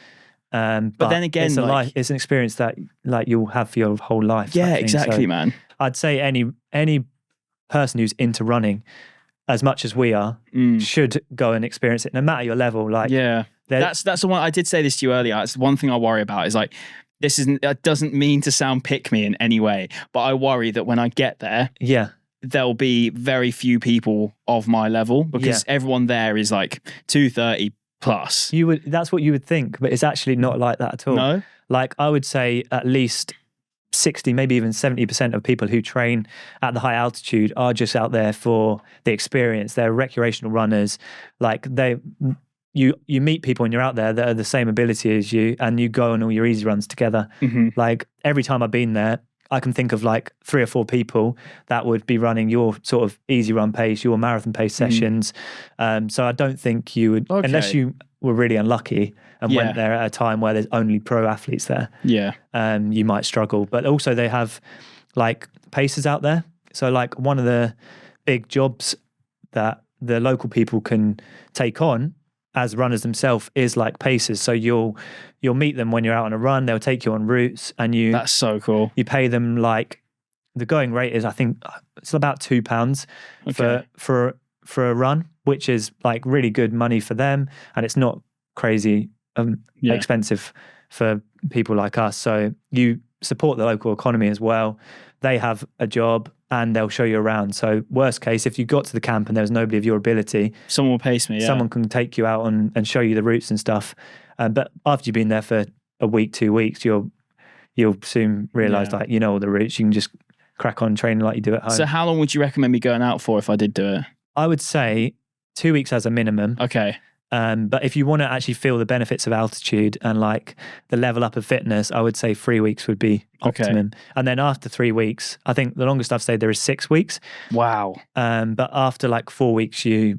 But then again, it's an experience that like you'll have for your whole life. Yeah, exactly, so man. I'd say any person who's into running, as much as we are, should go and experience it, no matter your level. Like, that's the one. I did say this to you earlier. It's one thing I worry about is like, that doesn't mean to sound pick me in any way, but I worry that when I get there, there'll be very few people of my level because everyone there is like 230 plus. That's what you would think, but it's actually not like that at all. No? Like I would say at least 60, maybe even 70% of people who train at the high altitude are just out there for the experience. They're recreational runners. Like you meet people when you're out there that are the same ability as you, and you go on all your easy runs together. Like every time I've been there, I can think of like 3 or 4 people that would be running your sort of easy run pace, your marathon pace sessions. So I don't think you would, unless you were really unlucky and went there at a time where there's only pro athletes there. You might struggle. But also they have like paces out there. So like one of the big jobs that the local people can take on as runners themselves is like pacers. So you'll meet them when you're out on a run. They'll take you on routes, and that's so cool. You pay them like the going rate is I think it's about £2 for a run, which is like really good money for them, and it's not crazy expensive for people like us. So you support the local economy as well. They have a job and they'll show you around. So worst case, if you got to the camp and there was nobody of your ability, someone will pace me. Someone can take you out and show you the routes and stuff. But after you've been there for a week, 2 weeks, you'll soon realise like you know all the routes. You can just crack on training like you do at home. So how long would you recommend me going out for if I did do it? I would say 2 weeks as a minimum. Okay. But if you want to actually feel the benefits of altitude and like the level up of fitness, I would say 3 weeks would be optimum. Okay. And then after 3 weeks, I think the longest I've stayed there is 6 weeks. Wow. But after like 4 weeks, I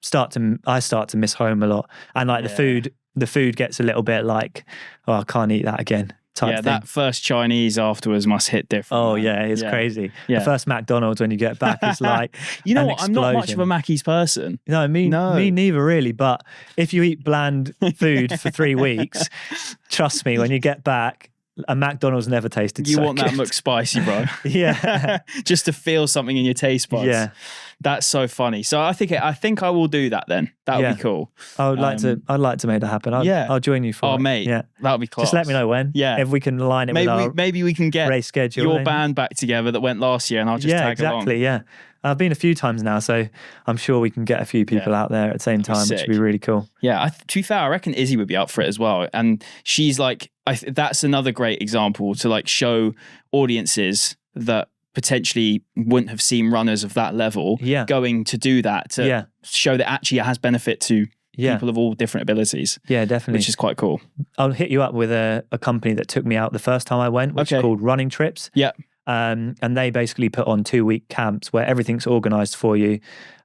start to miss home a lot. And like the food gets a little bit like, oh, I can't eat that again. Type thing. That first Chinese afterwards must hit different. Oh, man. It's crazy. Yeah. The first McDonald's when you get back is like you know what? I'm not much of a Mackey's person. No, me neither really. But if you eat bland food for 3 weeks, trust me, when you get back, a McDonald's never tasted so good. You want that McSpicy, bro. Yeah. Just to feel something in your taste buds. Yeah. That's so funny. So I think I will do that then. That would be cool. I'd like to make that happen. I'll join you for it. Oh, mate. Yeah. That would be class. Just let me know when. Yeah. If we can line it with our maybe we can get race schedule. Your band back together that went last year and I'll just tag along. Yeah. I've been a few times now, so I'm sure we can get a few people out there at the same time, which would be really cool. Yeah, to be fair, I reckon Izzy would be up for it as well. And she's like, that's another great example to like show audiences that potentially wouldn't have seen runners of that level going to do that to show that actually it has benefit to people of all different abilities. Yeah, definitely. Which is quite cool. I'll hit you up with a company that took me out the first time I went, which is called Running Trips. Yeah. And they basically put on 2-week camps where everything's organized for you.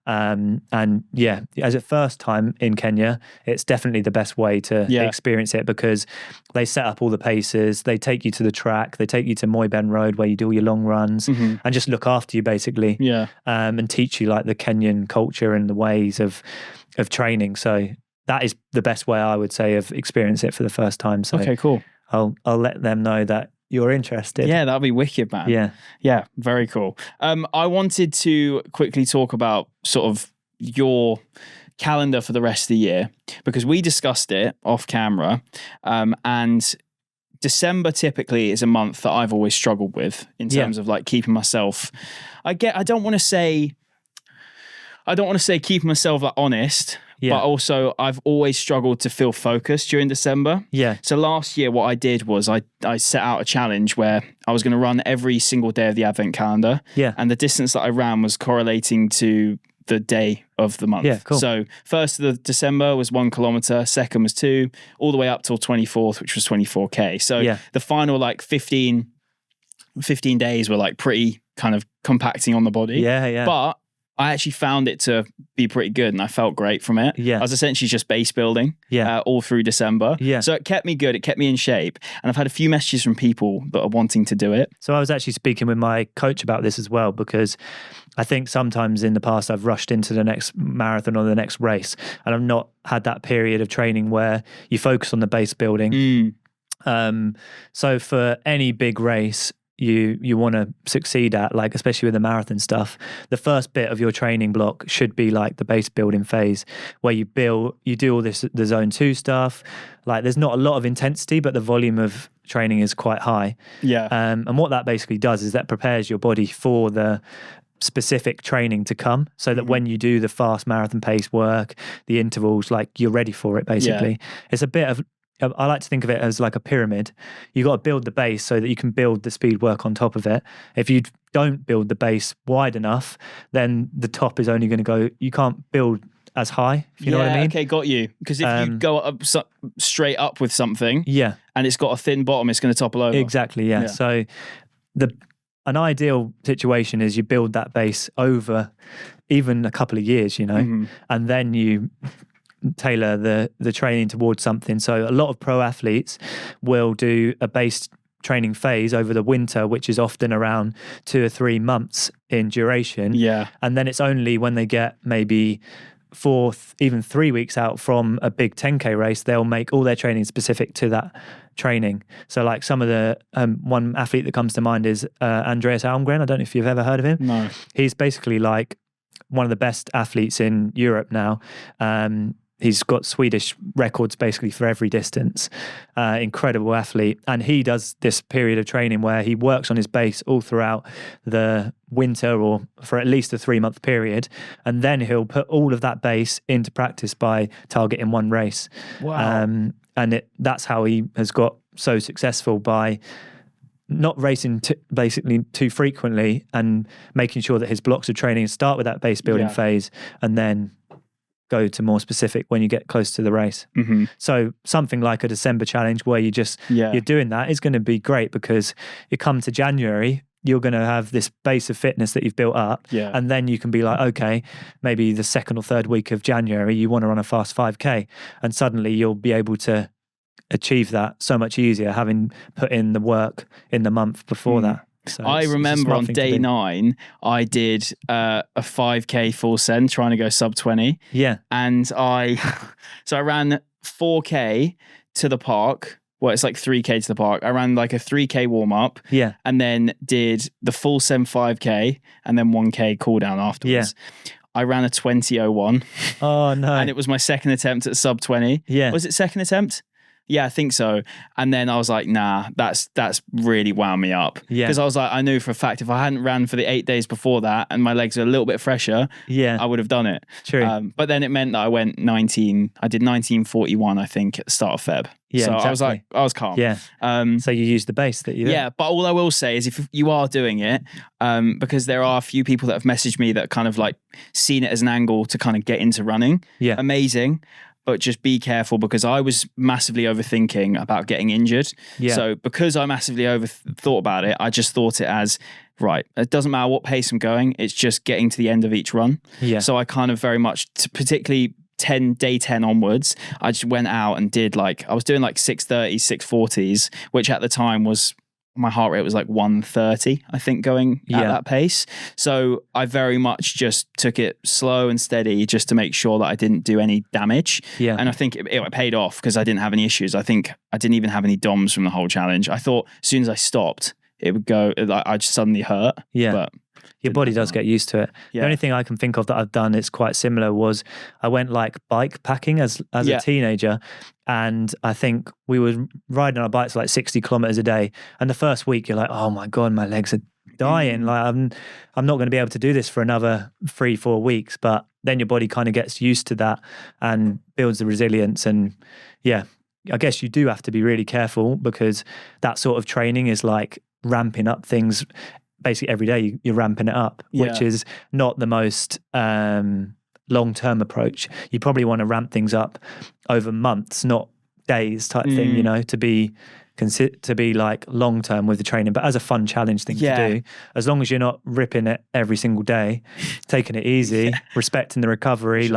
And yeah, as a first time in Kenya, it's definitely the best way to experience it, because they set up all the paces, they take you to the track, they take you to Moyben Road where you do all your long runs and just look after you basically. Yeah. And teach you like the Kenyan culture and the ways of training. So that is the best way, I would say, of experiencing it for the first time. So okay, cool. I'll let them know that you're interested. Yeah, that'd be wicked, man. Yeah, very cool. I wanted to quickly talk about sort of your calendar for the rest of the year, because we discussed it off camera, and December typically is a month that I've always struggled with in terms of like keeping myself. I don't want to say keeping myself like honest. Yeah. But also, I've always struggled to feel focused during December. Yeah. So last year, what I did was I set out a challenge where I was going to run every single day of the Advent calendar. Yeah. And the distance that I ran was correlating to the day of the month. Yeah, cool. So first of December was 1 kilometer, second was 2, all the way up till 24th, which was 24K. So the final like 15 days were like pretty kind of compacting on the body. Yeah, yeah. But I actually found it to be pretty good and I felt great from it. Yeah. I was essentially just base building all through December. Yeah. So it kept me good. It kept me in shape. And I've had a few messages from people that are wanting to do it. So I was actually speaking with my coach about this as well, because I think sometimes in the past I've rushed into the next marathon or the next race and I've not had that period of training where you focus on the base building. So for any big race, you want to succeed at, like especially with the marathon stuff, the first bit of your training block should be like the base building phase where you do all this, the zone 2 stuff. Like there's not a lot of intensity, but the volume of training is quite high. Yeah. And what that basically does is that prepares your body for the specific training to come, so that when you do the fast marathon pace work, the intervals, like you're ready for it basically. It's a bit of, I like to think of it as like a pyramid. You got to build the base so that you can build the speed work on top of it. If you don't build the base wide enough, then the top is only going to go, you can't build as high, if you know what I mean. Okay, got you. Because if you go up straight up with something and it's got a thin bottom, it's going to topple over. Exactly, yeah. So an ideal situation is you build that base over even a couple of years, you know, and then you tailor the training towards something. So a lot of pro athletes will do a base training phase over the winter, which is often around 2 or 3 months in duration. Yeah. And then it's only when they get maybe 4, even 3 weeks out from a big 10K race, they'll make all their training specific to that training. So like some of the, one athlete that comes to mind is Andreas Almgren. I don't know if you've ever heard of him. No. He's basically like one of the best athletes in Europe now. He's got Swedish records basically for every distance. Incredible athlete. And he does this period of training where he works on his base all throughout the winter or for at least a 3-month period. And then he'll put all of that base into practice by targeting one race. Wow. And that's how he has got so successful, by not racing basically too frequently and making sure that his blocks of training start with that base building phase and then go to more specific when you get close to the race. So something like a December challenge where you just you're doing that is going to be great, because you come to January, you're going to have this base of fitness that you've built up, and then you can be like, okay, maybe the 2nd or 3rd week of January you want to run a fast 5K, and suddenly you'll be able to achieve that so much easier, having put in the work in the month bure that. So I remember on day 9, I did a 5K full send trying to go sub 20. Yeah. And I ran 4K to the park. Well, it's like 3K to the park. I ran like a 3K warm up. Yeah. And then did the full send 5K and then 1K cool down afterwards. Yeah. I ran a 20:01. Oh, no. And it was my second attempt at sub 20. Yeah. Was it second attempt? Yeah, I think so. And then I was like, nah, that's really wound me up. Yeah. Because I was like, I knew for a fact if I hadn't ran for the 8 days before that and my legs are a little bit fresher, I would have done it. True. But then it meant that I did 1941, I think, at the start of Feb. Yeah, so exactly. I was calm. Yeah. So you use the base that you Yeah, but all I will say is if you are doing it, because there are a few people that have messaged me that kind of like seen it as an angle to kind of get into running. Yeah. Amazing. but just be careful, because I was massively overthinking about getting injured. Yeah. So because I massively thought about it, I just thought it as, right, it doesn't matter what pace I'm going, it's just getting to the end of each run. Yeah. So I kind of very much, particularly day 10 onwards, I just went out and did I was doing 6:30s, 6:40s, which at the time was, my heart rate was 130, I think, going at that pace. So I very much just took it slow and steady just to make sure that I didn't do any damage. Yeah. And I think it paid off, because I didn't have any issues. I think I didn't even have any DOMs from the whole challenge. I thought as soon as I stopped, it would go, I'd suddenly hurt. Yeah. But your body does get used to it. Yeah. The only thing I can think of that I've done is quite similar was I went bike packing as a teenager, and I think we were riding our bikes 60 kilometers a day. And the first week you're like, oh my God, my legs are dying. I'm not going to be able to do this for another 3-4 weeks. But then your body kind of gets used to that and builds the resilience. And yeah, I guess you do have to be really careful, because that sort of training is ramping up things. Basically every day you're ramping it up, which is not the most long-term approach. You probably want to ramp things up over months, not days type thing, to be long-term with the training, but as a fun challenge thing to do, as long as you're not ripping it every single day, taking it easy, respecting the recovery,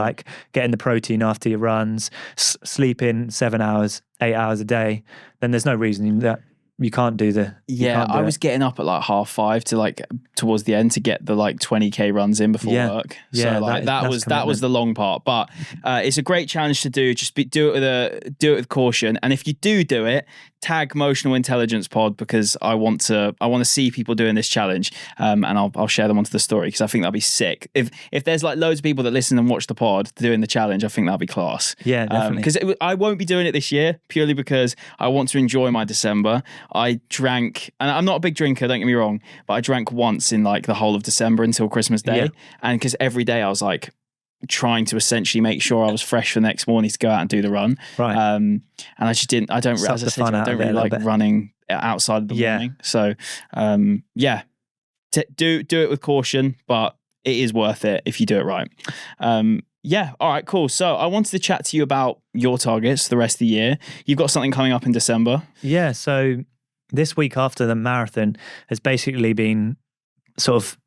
getting the protein after your runs, sleeping 7 hours, 8 hours a day, then there's no reason that you can't do the I was getting up at 5:30 to towards the end to get the 20k runs in before work. So that was the long part, but it's a great challenge to do. Just do it with caution, and if you do it, tag Motional Intelligence Pod, because I want to see people doing this challenge, and I'll share them onto the story, because I think that'll be sick. If there's loads of people that listen and watch the pod doing the challenge, I think that'll be class. Yeah, definitely. Because I won't be doing it this year, purely because I want to enjoy my December. I drank, and I'm not a big drinker, don't get me wrong, but I drank once in the whole of December until Christmas Day, and because every day I was trying to essentially make sure I was fresh for the next morning to go out and do the run. Right. And I just didn't, I don't, as I said, I don't really like running outside of the morning. So, do it with caution, but it is worth it if you do it right. All right, cool. So I wanted to chat to you about your targets the rest of the year. You've got something coming up in December. Yeah. So this week after the marathon has basically been sort of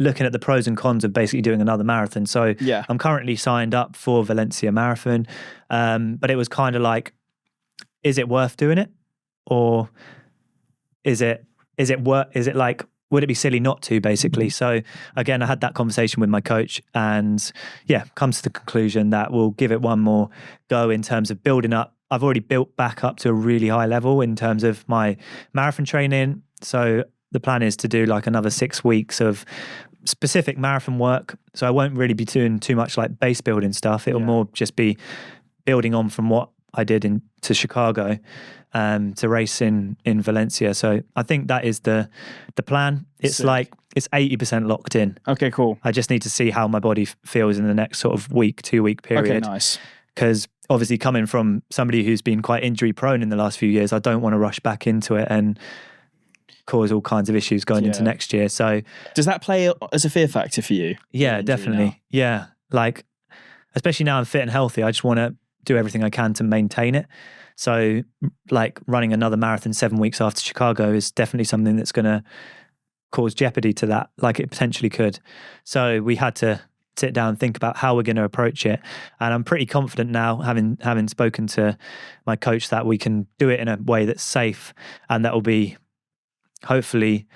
looking at the pros and cons of basically doing another marathon. So I'm currently signed up for Valencia Marathon, but it was kind of is it worth doing it, or would it be silly not to, basically? So again, I had that conversation with my coach, and comes to the conclusion that we'll give it one more go in terms of building up. I've already built back up to a really high level in terms of my marathon training. So the plan is to do another 6 weeks of specific marathon work. So I won't really be doing too much base building stuff. It'll more just be building on from what I did to Chicago, to race in Valencia. So I think that is the plan. It's sick. It's 80% locked in. Okay, cool. I just need to see how my body feels in the next sort of 2-week period. Okay, nice. Because obviously coming from somebody who's been quite injury prone in the last few years, I don't want to rush back into it and cause all kinds of issues going into next year. So does that play as a fear factor for you? Yeah, definitely. Yeah. Especially now I'm fit and healthy, I just want to do everything I can to maintain it. So running another marathon 7 weeks after Chicago is definitely something that's going to cause jeopardy to that, it potentially could. So we had to sit down and think about how we're going to approach it. And I'm pretty confident now, having spoken to my coach, that we can do it in a way that's safe, and that will be hopefully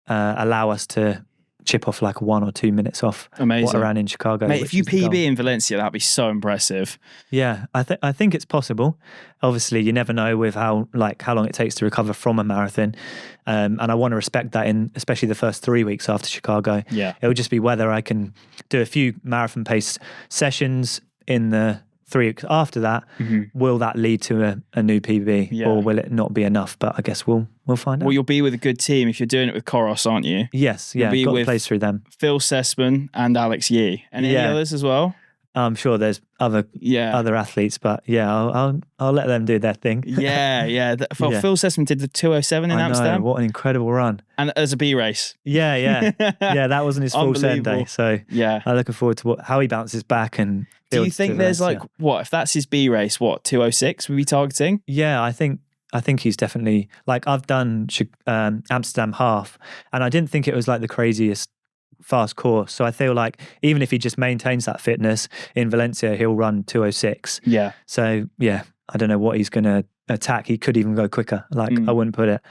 allow us to chip off 1 or 2 minutes off what I ran in Chicago. Mate, if you PB in Valencia, that'd be so impressive. Yeah, I think it's possible. Obviously, you never know with how long it takes to recover from a marathon, and I want to respect that in especially the first 3 weeks after Chicago. Yeah, it would just be whether I can do a few marathon pace sessions in the 3 weeks after that. Will that lead to a new PB, or will it not be enough? But I guess we'll find out. Well, you'll be with a good team if you're doing it with Koros, aren't you? Yes, yeah. You'll be got with to place through them. Phil Sessman and Alex Yee. And any others as well? I'm sure there's other athletes, but I'll let them do their thing. Phil Sessman did the 2:07 in Amsterdam. What an incredible run! And as a B race. Yeah. That wasn't his full send day. So I'm looking forward to how he bounces back. And do you think there's if that's his B race, 2:06 we'd be targeting? Yeah, I think he's definitely I've done Amsterdam half, and I didn't think it was the craziest fast course. So I feel like even if he just maintains that fitness in Valencia, he'll run 2:06. Yeah. So I don't know what he's going to attack. He could even go quicker. I wouldn't put it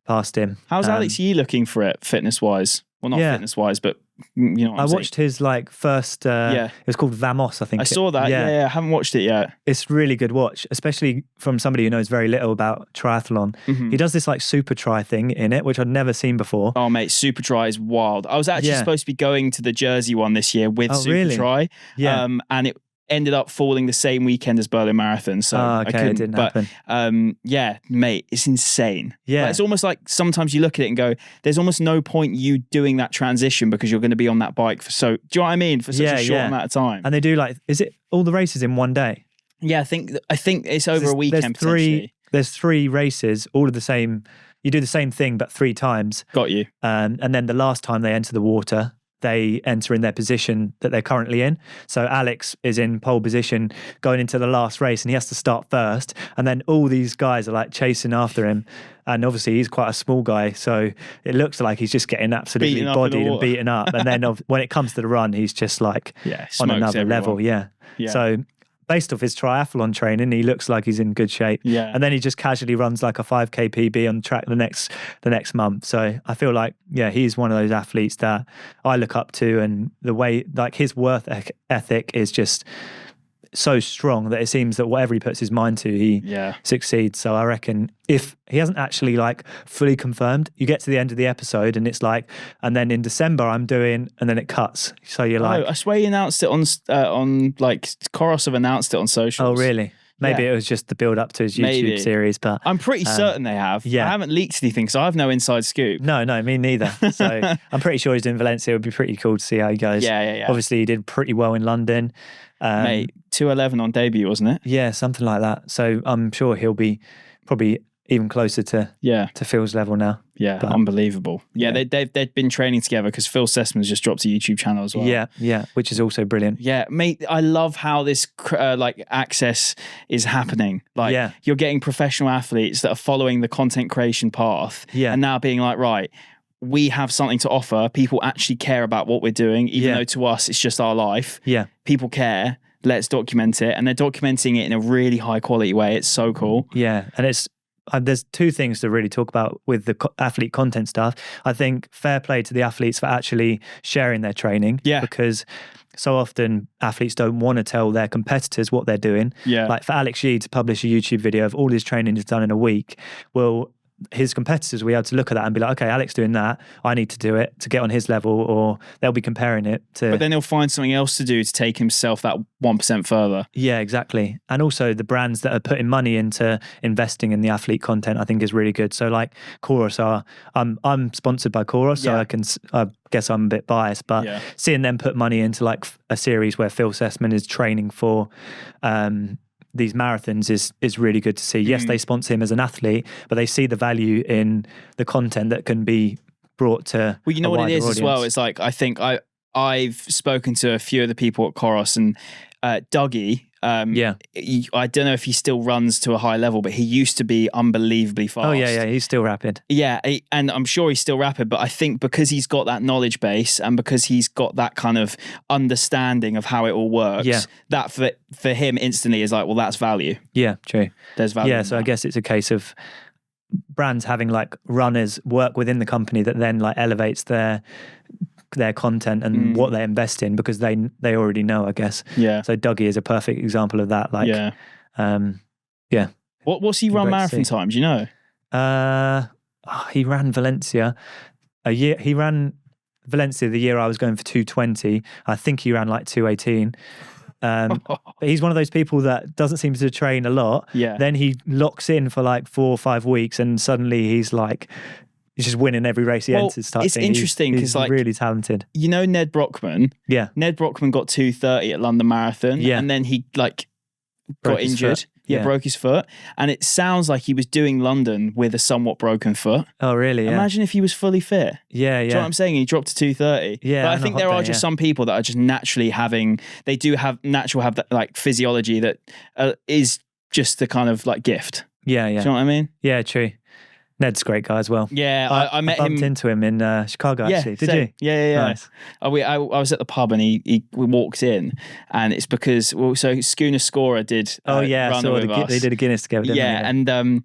past him. How's Alex Yee looking for it fitness wise? Well, not fitness wise, but you know what I'm saying. Watched his first. It was called Vamos, I think. I saw that. Yeah, I haven't watched it yet. It's really good watch, especially from somebody who knows very little about triathlon. Mm-hmm. He does this super tri thing in it, which I'd never seen before. Oh mate, super tri is wild. I was actually supposed to be going to the Jersey one this year with super tri. Yeah. And it ended up falling the same weekend as Berlin Marathon, so I couldn't. It didn't happen. Mate, it's insane. Yeah, it's almost like sometimes you look at it and go, "There's almost no point you doing that transition because you're going to be on that bike for do you know what I mean? For such a short amount of time." And they do is it all the races in one day? Yeah, I think it's over a weekend. There's three races, all of the same. You do the same thing but 3 times. Got you. And then the last time they enter the water, they enter in their position that they're currently in. So Alex is in pole position going into the last race, and he has to start first. And then all these guys are chasing after him. And obviously he's quite a small guy, so it looks like he's just getting absolutely bodied and beaten up. And then when it comes to the run, he's just on another level. Yeah. So based off his triathlon training, he looks like he's in good shape. Yeah. And then he just casually runs a 5K PB on the track the next month. So I feel he's one of those athletes that I look up to, and the way his work ethic is just so strong that it seems that whatever he puts his mind to, he succeeds. So I reckon if he hasn't actually fully confirmed, you get to the end of the episode and it's and then in December I'm doing, and then it cuts. So you're I swear he announced it on Coros have announced it on socials. Oh really? Maybe it was just the build up to his YouTube series, but I'm pretty certain they have. Yeah. I haven't leaked anything, so I have no inside scoop. No, me neither. So I'm pretty sure he's doing Valencia. It would be pretty cool to see how he goes. Yeah. Obviously he did pretty well in London. Mate, 2:11 on debut, wasn't it? Yeah, something like that. So I'm sure he'll be probably even closer to Phil's level now. Yeah, but unbelievable. Yeah, they've been training together because Phil Sessman's just dropped a YouTube channel as well. Yeah, which is also brilliant. Yeah, mate, I love how this access is happening. You're getting professional athletes that are following the content creation path and now being right, we have something to offer. People actually care about what we're doing, even though to us it's just our life. Yeah. People care. Let's document it. And they're documenting it in a really high quality way. It's so cool. Yeah. And it's there's 2 things to really talk about with the athlete content stuff. I think fair play to the athletes for actually sharing their training. Yeah. Because so often athletes don't want to tell their competitors what they're doing. Yeah. For Alex Yee to publish a YouTube video of all his training he's done in a week, his competitors will be able to look at that and be okay, Alex doing that, I need to do it to get on his level, or they'll be comparing it to... But then he'll find something else to do to take himself that 1% further. Yeah, exactly. And also the brands that are putting money into investing in the athlete content, I think is really good. So Coros I'm sponsored by Coros, so I guess I'm a bit biased, but seeing them put money into a series where Phil Sessman is training for these marathons is really good to see. Yes, they sponsor him as an athlete, but they see the value in the content that can be brought to you know what it is audience. As well. It's I think I've spoken to a few of the people at Coros, and Dougie, I don't know if he still runs to a high level, but he used to be unbelievably fast. Oh yeah, he's still rapid. Yeah, and I'm sure he's still rapid, but I think because he's got that knowledge base and because he's got that kind of understanding of how it all works, that for him instantly is that's value. Yeah, true. There's value. Yeah, so I guess it's a case of brands having runners work within the company that then elevates their content and what they invest in, because they already know, I guess. Yeah. So Dougie is a perfect example of that. What's he run marathon time? Do you know? He ran Valencia he ran Valencia the year I was going for 2:20. I think he ran 2:18. But he's one of those people that doesn't seem to train a lot. Yeah. Then he locks in for 4 or 5 weeks and suddenly he's he's just winning every race he enters. It's interesting because he's really talented. You know Ned Brockman? Yeah. Ned Brockman got 2:30 at London Marathon. Yeah. And then he got injured. Broke his foot. And it sounds like he was doing London with a somewhat broken foot. Oh, really? Yeah. Imagine if he was fully fit. Yeah, yeah. Do you know what I'm saying? He dropped to 2:30. Yeah. But I think there are just some people that are just naturally they do have that like physiology that is just the kind of like gift. Yeah, yeah. Do you know what I mean? Yeah, true. Ned's a great guy as well. Yeah, I met bumped into him in Chicago, actually. Did you? Yeah. Nice. I was at the pub and we walked in, and it's because, so Schooner Scorer did run with us. They did a Guinness together, didn't they? And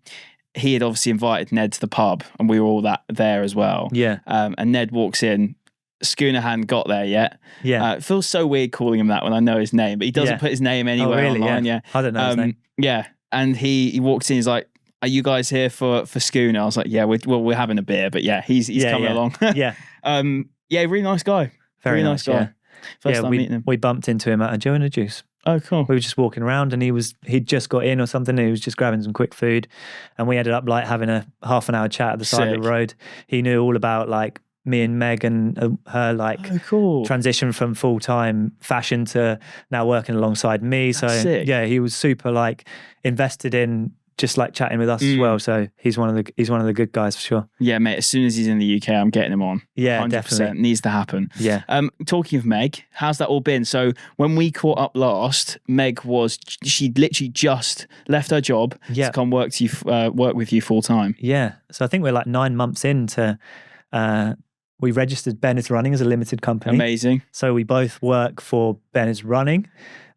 he had obviously invited Ned to the pub, and we were all there as well. Yeah. And Ned walks in. Schooner hadn't got there yet. Yeah. It feels so weird calling him that when I know his name, but he doesn't put his name anywhere online. Yeah. I don't know his name. Yeah. And he walks in, he's like, "Are you guys here for Schooner?" I was like, "Yeah, we're having a beer," but yeah, he's coming along. Yeah. Really nice guy. Very nice guy. Yeah. First time meeting him. We bumped into him at a Joe and a Juice. Oh, cool. We were just walking around and he'd just got in or something. And he was just grabbing some quick food, and we ended up like having a half an hour chat at the side of the road. He knew all about like me and Meg and her like transition from full-time fashion to now working alongside me. That's so sick. Yeah, he was super like invested in just like chatting with us as well. So he's one of the good guys for sure. Yeah, mate. As soon as he's in the UK, I'm getting him on. Yeah, 100%. definitely. Needs to happen. Yeah. Talking of Meg, how's that all been? So when we caught up last, Meg she'd literally just left her job to come work with you full time. Yeah. So I think we're like 9 months into. We registered Bennett's Running as a limited company. Amazing. So we both work for Bennett's Running.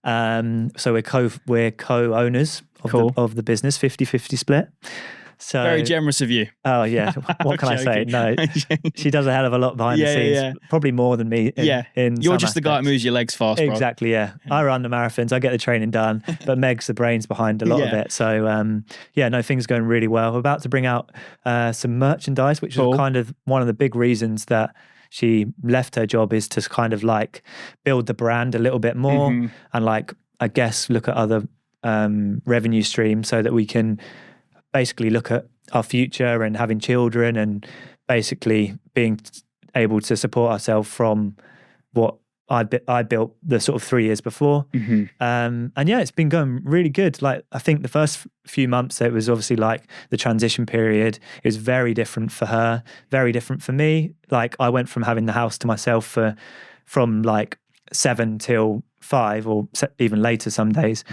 So we're co-owners of the business, 50-50 split. So very generous of you. Oh yeah. What can I say? No, she does a hell of a lot behind the scenes. Yeah. Probably more than me. You're just the guy that moves your legs fast, bro. Exactly. Yeah. I run the marathons. I get the training done, but Meg's the brains behind a lot of it. So things are going really well. We're about to bring out some merchandise, which is kind of one of the big reasons that she left her job, is to kind of like build the brand a little bit more and like, I guess, look at other revenue streams so that we can basically look at our future and having children and basically being able to support ourselves from what I built the sort of 3 years before. And it's been going really good. Like, I think the first few months, it was obviously like the transition period. It was very different for her, very different for me. Like, I went from having the house to myself from like 7 till 5 or even later some days,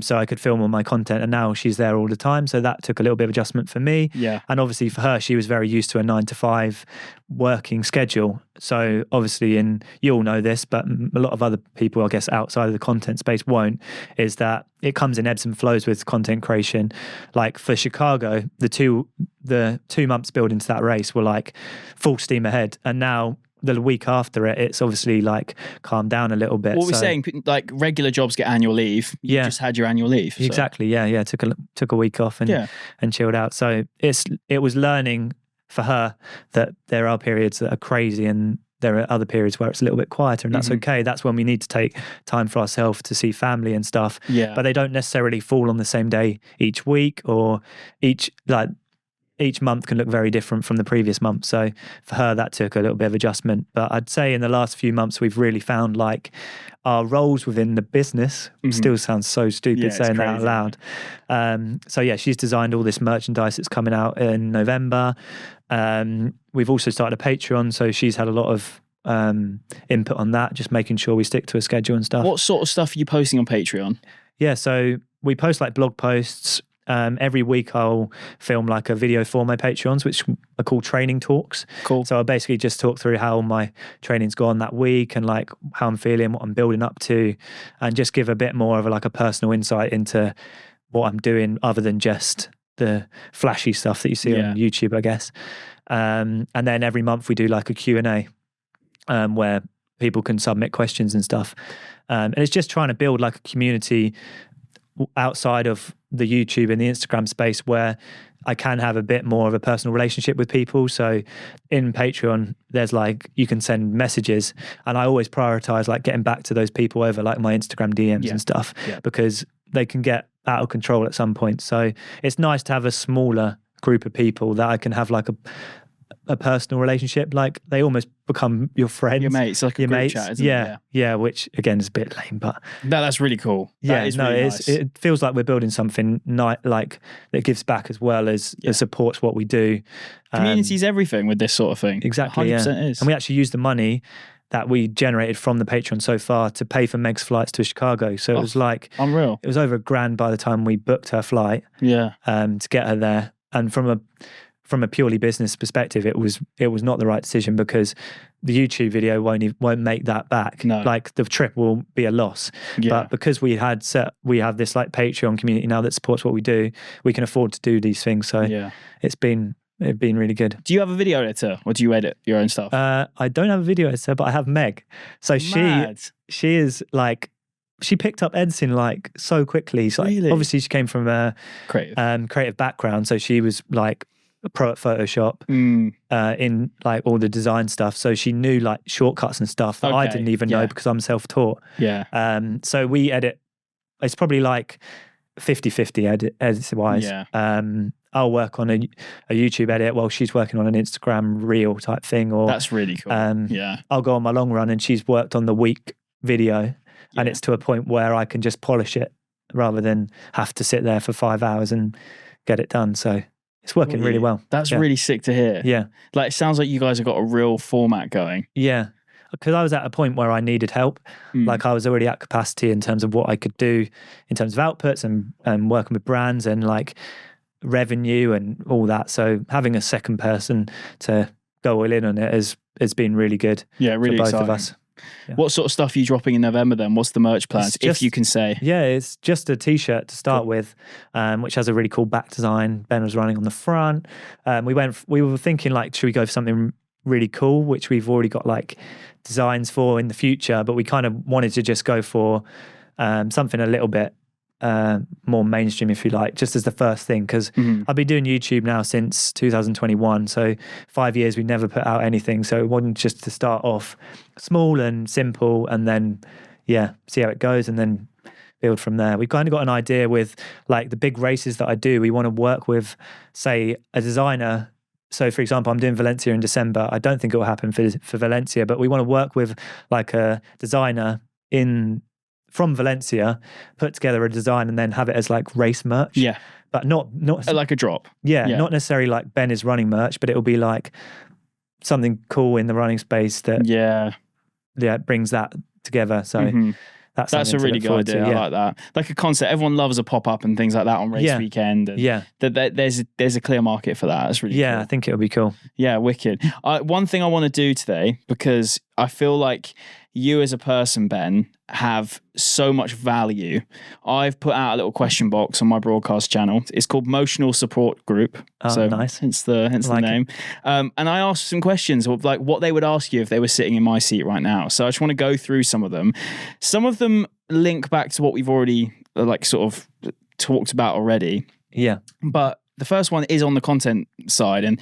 so I could film all my content, and now she's there all the time, so that took a little bit of adjustment for me. And obviously for her, she was very used to a 9 to 5 working schedule. So obviously, and you all know this, but a lot of other people, I guess, outside of the content space won't, is that it comes in ebbs and flows with content creation. Like for Chicago, the two months building to that race were like full steam ahead, and now the week after it's obviously like calmed down a little bit. What we're saying, like regular jobs get annual leave. You just had your annual leave. So. Exactly. Yeah. Took a week off and chilled out. So it was learning for her that there are periods that are crazy and there are other periods where it's a little bit quieter, and that's okay. That's when we need to take time for ourselves to see family and stuff. But they don't necessarily fall on the same day each week, or each month can look very different from the previous month. So for her, that took a little bit of adjustment. But I'd say in the last few months, we've really found like our roles within the business, still sounds so stupid saying that out loud. She's designed all this merchandise that's coming out in November. We've also started a Patreon, so she's had a lot of input on that, just making sure we stick to a schedule and stuff. What sort of stuff are you posting on Patreon? Yeah, so we post like blog posts. Every week I'll film like a video for my Patreons, which are called training talks. Cool. So I'll basically just talk through how my training's gone that week and like how I'm feeling, what I'm building up to, and just give a bit more of a personal insight into what I'm doing other than just the flashy stuff that you see on YouTube, I guess. And then every month we do like a Q&A where people can submit questions and stuff. And it's just trying to build like a community outside of the YouTube and the Instagram space where I can have a bit more of a personal relationship with people. So in Patreon, there's like, you can send messages, and I always prioritize like getting back to those people over like my Instagram DMs and stuff, because they can get out of control at some point. So it's nice to have a smaller group of people that I can have like a personal relationship. Like they almost become your friends, your mates, like a group chat, isn't it? Yeah. Which again is a bit lame, but that's really cool. Really nice. It feels like we're building something like that gives back as well as supports what we do. Community's everything with this sort of thing. Exactly. 100% is. And we actually use the money that we generated from the Patreon so far to pay for Meg's flights to Chicago. So it was like unreal. It was over $1,000 by the time we booked her flight. Yeah. To get her there. And from a purely business perspective, it was not the right decision because the YouTube video won't make that back. No. Like the trip will be a loss. Yeah. But because we have this like Patreon community now that supports what we do, we can afford to do these things. So it's been really good. Do you have a video editor or do you edit your own stuff? I don't have a video editor, but I have Meg. So she is like, she picked up editing like so quickly. So really? Obviously she came from a creative background. So she was like a pro at Photoshop in like all the design stuff. So she knew like shortcuts and stuff that I didn't even know because I'm self-taught. Yeah. So we edit, it's probably like 50-50 edit-wise. Yeah. I'll work on a YouTube edit while she's working on an Instagram reel type thing. Or that's really cool. I'll go on my long run and she's worked on the week video and it's to a point where I can just polish it rather than have to sit there for 5 hours and get it done. So it's working really well. That's really sick to hear. Yeah. Like it sounds like you guys have got a real format going. Yeah. Because I was at a point where I needed help. Like I was already at capacity in terms of what I could do in terms of outputs and working with brands and like revenue and all that. So having a second person to go all in on it has been really good. Yeah, really for both exciting. of us. Yeah. What sort of stuff are you dropping in November then? What's the merch plans, if you can say? Yeah, it's just a t-shirt to start with, which has a really cool back design. Ben was running on the front. We were thinking like, should we go for something really cool, which we've already got like designs for in the future, but we kind of wanted to just go for something a little bit more mainstream, if you like, just as the first thing, because I've been doing YouTube now since 2021, so 5 years we never put out anything, so we wanted just to start off small and simple and then see how it goes and then build from there. We've kind of got an idea with like the big races that I do. We want to work with, say, a designer. So for example, I'm doing Valencia in December. I don't think it will happen for Valencia, but we want to work with like a designer from Valencia, put together a design and then have it as like race merch. Yeah. But not like a drop. Yeah. Not necessarily like Ben is running merch, but it'll be like something cool in the running space that brings that together. So that's a really good idea. I like that. Like a concept. Everyone loves a pop-up and things like that on race weekend. And there's a clear market for that. That's really cool. I think it'll be cool. Yeah, wicked. One thing I want to do today, because I feel like you as a person, Ben, have so much value. I've put out a little question box on my broadcast channel. It's called Motional Support Group. Oh, so nice. Hence the name. And I asked some questions of like what they would ask you if they were sitting in my seat right now. So I just want to go through some of them. Some of them link back to what we've already like sort of talked about already. Yeah. But the first one is on the content side, and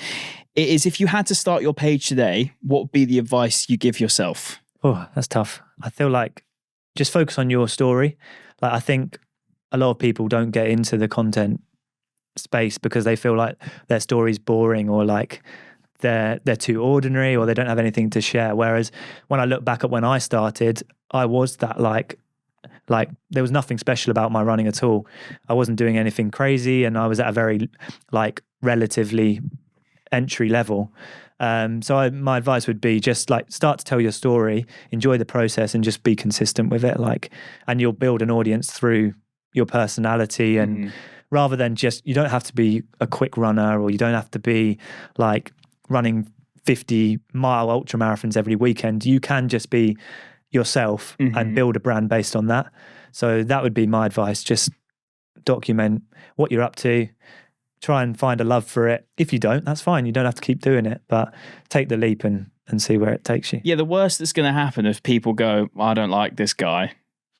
it is, if you had to start your page today, what would be the advice you give yourself? Oh, that's tough. I feel like just focus on your story. Like I think a lot of people don't get into the content space because they feel like their story's boring or like they're too ordinary or they don't have anything to share. Whereas when I look back at when I started, I was that like there was nothing special about my running at all. I wasn't doing anything crazy and I was at a very like relatively entry level. So my advice would be just like start to tell your story, enjoy the process and just be consistent with it. Like, and you'll build an audience through your personality and rather than just, you don't have to be a quick runner or you don't have to be like running 50-mile ultra marathons every weekend. You can just be yourself and build a brand based on that. So that would be my advice. Just document what you're up to. Try and find a love for it. If you don't, that's fine. You don't have to keep doing it, but take the leap and see where it takes you. Yeah, the worst that's going to happen if people go, I don't like this guy.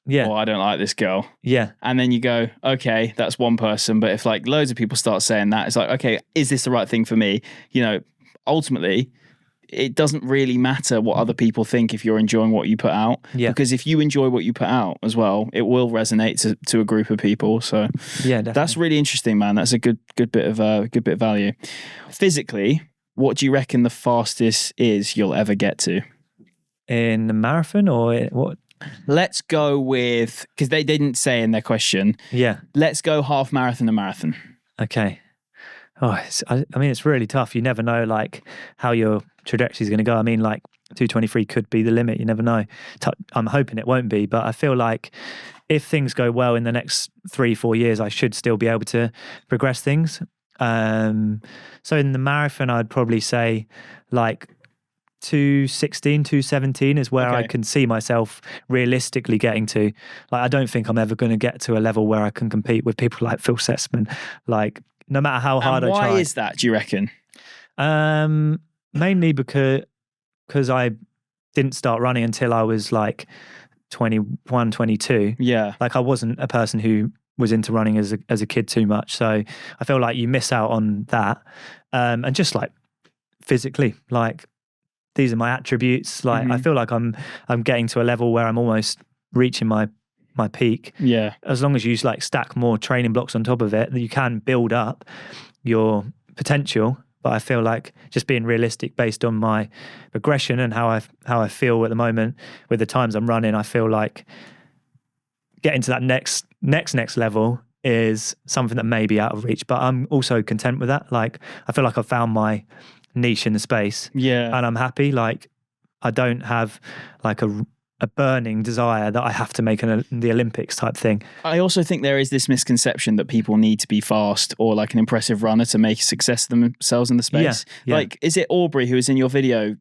Yeah. Or I don't like this girl. Yeah. And then you go, okay, that's one person. But if like loads of people start saying that, it's like, okay, is this the right thing for me? You know, ultimately, it doesn't really matter what other people think if you're enjoying what you put out. Yeah. Because if you enjoy what you put out as well, it will resonate to a group of people. So yeah, definitely. That's really interesting, man. That's a good bit of value. Physically, what do you reckon the fastest is you'll ever get to? In the marathon or what? Let's go with, because they didn't say in their question. Yeah. Let's go half marathon to marathon. Okay. Oh, I mean, it's really tough. You never know, like, how your trajectory is going to go. I mean, like, 2:23 could be the limit. You never know. I'm hoping it won't be, but I feel like if things go well in the next 3-4 years, I should still be able to progress things. So in the marathon, I'd probably say, like, 2:16, 2:17 is where I can see myself realistically getting to. Like, I don't think I'm ever going to get to a level where I can compete with people like Phil Sessman. Like, no matter how hard I try. Why is that, do you reckon? Mainly because I didn't start running until I was like 21, 22. Yeah. Like, I wasn't a person who was into running as a kid too much. So I feel like you miss out on that. And just like physically, like, these are my attributes. Like, I feel like I'm getting to a level where I'm almost reaching my peak. Yeah. As long as you like stack more training blocks on top of it, you can build up your potential. But I feel like just being realistic based on my progression and how I feel at the moment with the times I'm running, I feel like getting to that next level is something that may be out of reach. But I'm also content with that. Like, I feel like I've found my niche in the space. Yeah. And I'm happy. Like, I don't have like a burning desire that I have to make the Olympics type thing. I also think there is this misconception that people need to be fast or like an impressive runner to make a success of themselves in the space. Yeah. Like, is it Aubrey who was in your video?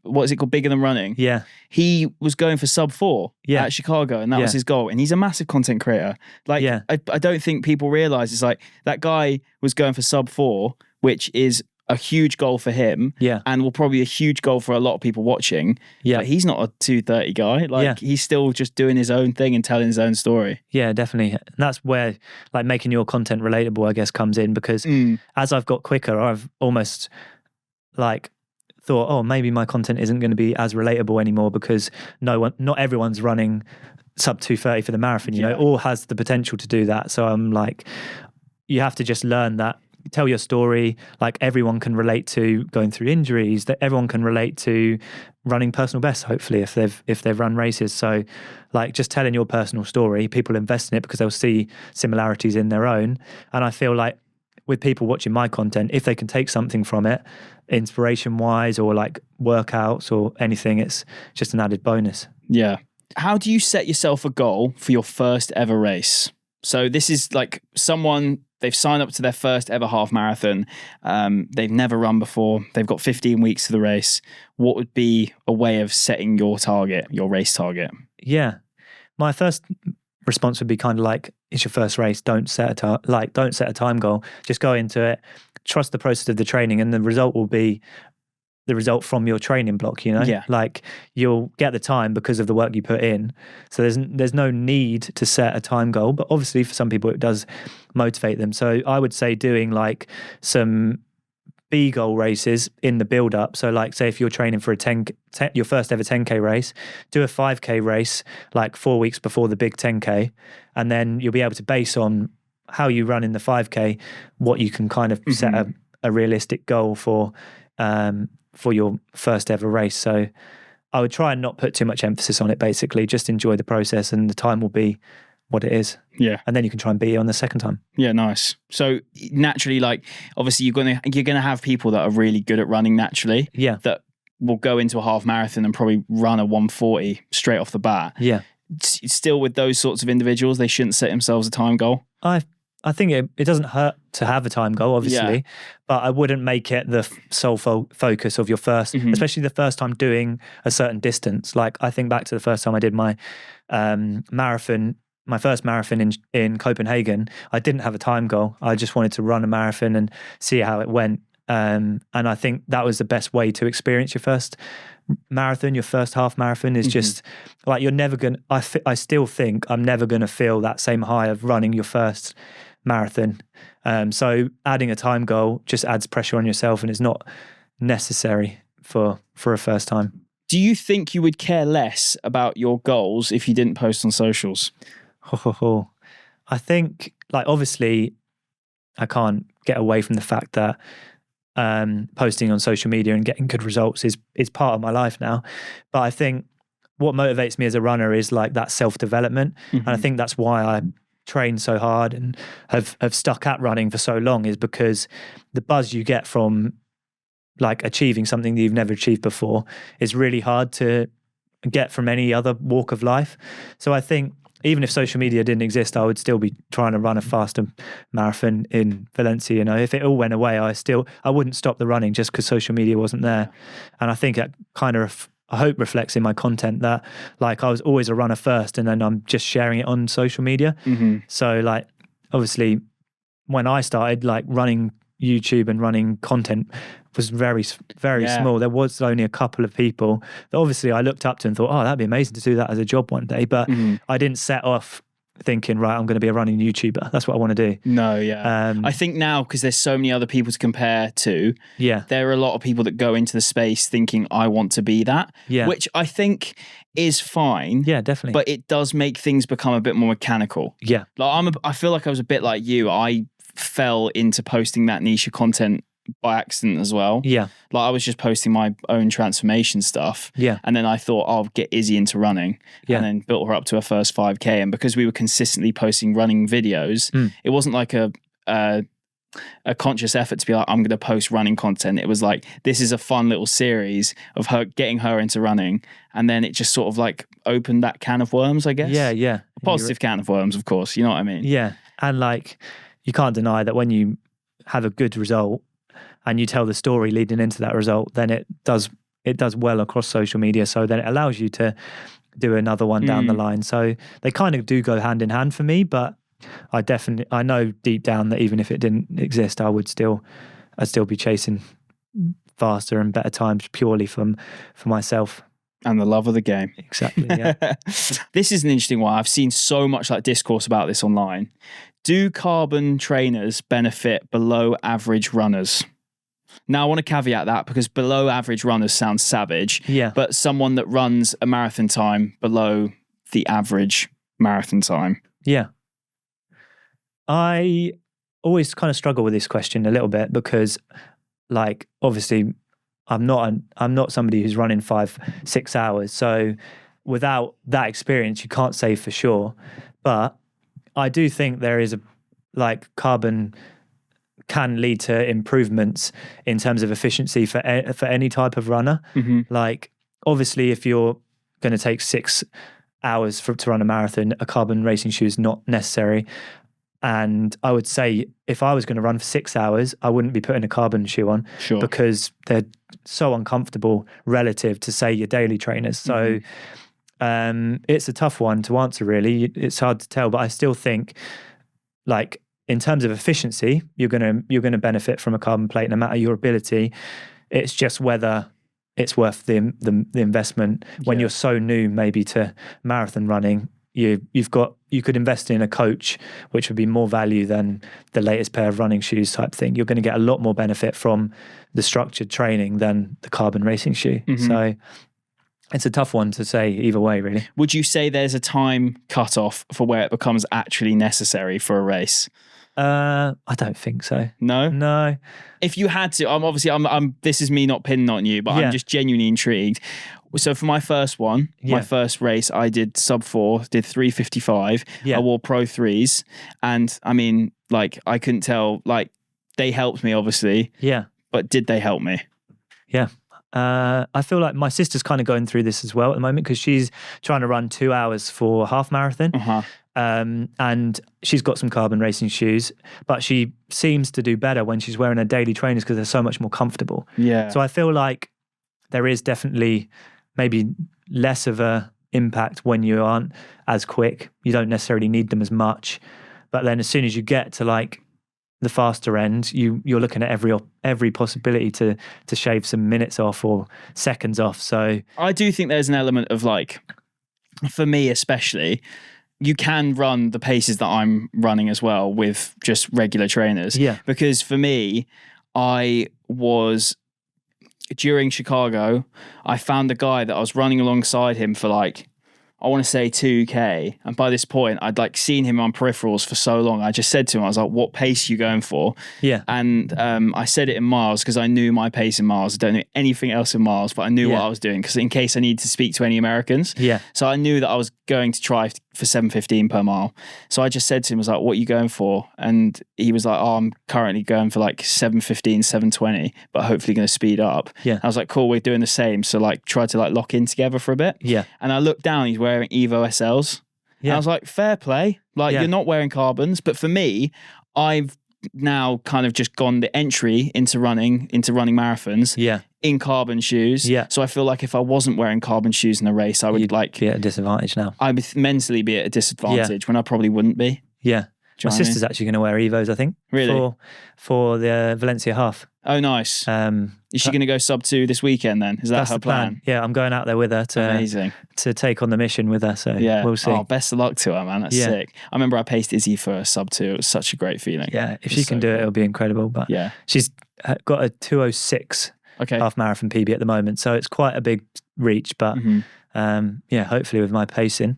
What is it called? Bigger Than Running? Yeah. He was going for sub 4 at Chicago, and that was his goal. And he's a massive content creator. Like, I don't think people realize it's like that guy was going for sub 4, which is a huge goal for him, and will probably be a huge goal for a lot of people watching. But he's not a 2:30 guy. Like, he's still just doing his own thing and telling his own story. Yeah, definitely. And that's where like making your content relatable, I guess, comes in, because as I've got quicker, I've almost like thought, oh, maybe my content isn't going to be as relatable anymore, because not everyone's running sub 2:30 for the marathon, you know, or has the potential to do that. So I'm like, you have to just learn that. Tell your story. Like, everyone can relate to going through injuries, that everyone can relate to running personal bests, hopefully, if they've run races. So like, just telling your personal story, people invest in it because they'll see similarities in their own. And I feel like with people watching my content, if they can take something from it, inspiration wise or like workouts or anything, it's just an added bonus. Yeah. How do you set yourself a goal for your first ever race? So this is like someone, they've signed up to their first ever half marathon. They've never run before. They've got 15 weeks to the race. What would be a way of setting your target, your race target? Yeah. My first response would be kind of like, it's your first race. Don't set a time goal. Just go into it. Trust the process of the training, and the result will be the result from your training block, you know? Yeah. Like, you'll get the time because of the work you put in. So there's no need to set a time goal, but obviously for some people it does motivate them. So I would say doing like some B goal races in the build up. So like, say if you're training for your first ever 10K race, do a 5K race like 4 weeks before the big 10K. And then you'll be able to base on how you run in the 5K, what you can kind of set a realistic goal for your first ever race. So I would try and not put too much emphasis on it, basically. Just enjoy the process, and the time will be what it is. Yeah. And then you can try and beat it on the second time. Yeah, nice. So naturally, like, obviously you're gonna have people that are really good at running naturally. Yeah. That will go into a half marathon and probably run a 1:40 straight off the bat. Yeah. Still, with those sorts of individuals, they shouldn't set themselves a time goal. I think it doesn't hurt to have a time goal, obviously, but I wouldn't make it the sole focus of your first, especially the first time doing a certain distance. Like, I think back to the first time I did my marathon, my first marathon in Copenhagen. I didn't have a time goal. I just wanted to run a marathon and see how it went. And I think that was the best way to experience your first marathon, your first half marathon is just like, you're never going to, I still think I'm never going to feel that same high of running your first marathon. So adding a time goal just adds pressure on yourself, and it's not necessary for a first time. Do you think you would care less about your goals if you didn't post on socials? I think, like, obviously I can't get away from the fact that posting on social media and getting good results is part of my life now. But I think what motivates me as a runner is like that self-development. And I think that's why I train so hard and have stuck at running for so long, is because the buzz you get from like achieving something that you've never achieved before is really hard to get from any other walk of life. So I think even if social media didn't exist, I would still be trying to run a faster marathon in Valencia. You know, if it all went away, I wouldn't stop the running just because social media wasn't there. And I think that kind of, I hope, reflects in my content that like I was always a runner first, and then I'm just sharing it on social media. So like, obviously when I started like running YouTube and running content was very small. There was only a couple of people that obviously I looked up to and thought, oh, that'd be amazing to do that as a job one day. But I didn't set off thinking, right, I'm going to be a running YouTuber. That's what I want to do. No, yeah. I think now, because there's so many other people to compare to, there are a lot of people that go into the space thinking, I want to be that, which I think is fine. Yeah, definitely. But it does make things become a bit more mechanical. Yeah. Like I feel like I was a bit like you. I fell into posting that niche content by accident as well. Yeah. Like I was just posting my own transformation stuff. Yeah. And then I thought, I'll get Izzy into running. Yeah. And then built her up to her first 5K. And because we were consistently posting running videos, it wasn't like a conscious effort to be like, I'm going to post running content. It was like, this is a fun little series of her getting her into running. And then it just sort of like opened that can of worms, I guess. Yeah, yeah. A positive can of worms, of course. You know what I mean? Yeah. And like, you can't deny that when you have a good result and you tell the story leading into that result, then it does well across social media. So then it allows you to do another one down the line. So they kind of do go hand in hand for me, but I know deep down that even if it didn't exist, I'd still be chasing faster and better times purely for myself. And the love of the game. Exactly, yeah. This is an interesting one. I've seen so much like discourse about this online. Do carbon trainers benefit below average runners? Now, I want to caveat that because below average runners sounds savage. Yeah. But someone that runs a marathon time below the average marathon time. Yeah. I always kind of struggle with this question a little bit because, like, obviously, I'm not somebody who's running 5-6 hours. So without that experience, you can't say for sure. But I do think there is carbon can lead to improvements in terms of efficiency for any type of runner. Like, obviously, if you're going to take 6 hours to run a marathon, a carbon racing shoe is not necessary. And I would say if I was going to run for 6 hours, I wouldn't be putting a carbon shoe on because they're so uncomfortable relative to, say, your daily trainers. So it's a tough one to answer, really. It's hard to tell, but I still think, like, in terms of efficiency, you're gonna benefit from a carbon plate no matter your ability. It's just whether it's worth the investment when you're so new, maybe, to marathon running. You could invest in a coach, which would be more value than the latest pair of running shoes type thing. You're going to get a lot more benefit from the structured training than the carbon racing shoe. So it's a tough one to say either way, really. Would you say there's a time cutoff for where it becomes actually necessary for a race? I don't think so. No. If you had to, I'm this is me not pinning on you, but I'm just genuinely intrigued. So for my first one, my first race, I did sub 4, did 3:55. I wore Pro 3s, and I mean, like, I couldn't tell. Like, they helped me, obviously. Yeah. But did they help me? Yeah. I feel like my sister's kind of going through this as well at the moment because she's trying to run 2 hours for a half marathon. And she's got some carbon racing shoes, but she seems to do better when she's wearing her daily trainers because they're so much more comfortable. Yeah. So I feel like there is definitely maybe less of a impact when you aren't as quick. You don't necessarily need them as much. But then as soon as you get to like the faster end, you're looking at every possibility to shave some minutes off or seconds off. So I do think there's an element of, like, for me especially, you can run the paces that I'm running as well with just regular trainers. Yeah. Because for me, during Chicago, I found a guy that I was running alongside him for, like, I want to say 2K. And by this point, I'd like seen him on peripherals for so long. I just said to him, I was like, what pace are you going for? Yeah. And I said it in miles because I knew my pace in miles. I don't know anything else in miles, but I knew what I was doing because in case I needed to speak to any Americans. Yeah. So I knew that I was going to try for 7:15 per mile. So I just said to him, I was like, what are you going for? And he was like, oh, I'm currently going for like 7:15, 7:20, but hopefully going to speed up. Yeah. I was like, cool, we're doing the same. So like try to like lock in together for a bit. Yeah. And I looked down, he's wearing Evo SLs. Yeah. And I was like, fair play. Like you're not wearing carbons. But for me, I've now kind of just gone the entry into running marathons in carbon shoes. Yeah. So I feel like if I wasn't wearing carbon shoes in a race, I would be at a disadvantage now. I would mentally be at a disadvantage when I probably wouldn't be. Yeah. My sister's actually going to wear Evos, I think. Really? For the Valencia half. Oh, nice. Is she going to go sub 2 this weekend then? Is that her plan? Yeah, I'm going out there with her to take on the mission with her. So we'll see. Oh, best of luck to her, man. That's sick. I remember I paced Izzy for a sub 2. It was such a great feeling. Yeah, if she can do it, it'll be incredible. But she's got a 2:06 half marathon PB at the moment. So it's quite a big reach. But hopefully with my pacing.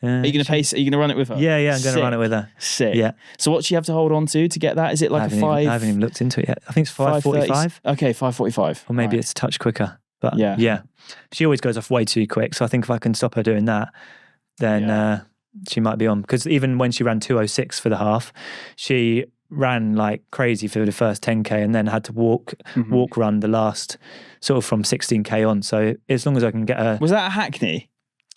Are you going to pace? Are you going to run it with her? Yeah, I'm going to run it with her. Sick. Yeah. So what do you have to hold on to get that? Is it like a 5? I haven't even looked into it yet. I think it's 5:45. Okay, 5:45. Or maybe it's a touch quicker. But yeah. She always goes off way too quick. So I think if I can stop her doing that, then she might be on. Because even when she ran 2:06 for the half, she ran like crazy for the first 10K and then had to walk run the last sort of from 16K on. So as long as I can get her... Was that a Hackney?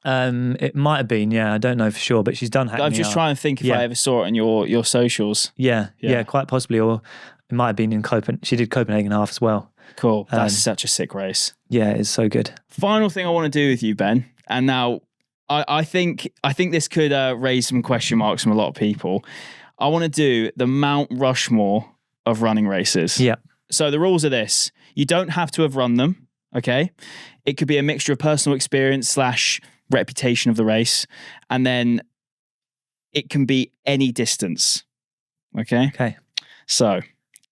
It might have been, I don't know for sure, but she's done Hackney. I'm just trying to think if I ever saw it on your socials. Yeah, quite possibly, or it might have been in Copenhagen. She did Copenhagen half as well. Cool. That's such a sick race. Yeah, it's so good. Final thing I want to do with you, Ben, and now I think this could raise some question marks from a lot of people. I want to do the Mount Rushmore of running races. Yeah. So the rules are this: you don't have to have run them. Okay. It could be a mixture of personal experience / reputation of the race, and then it can be any distance. Okay. So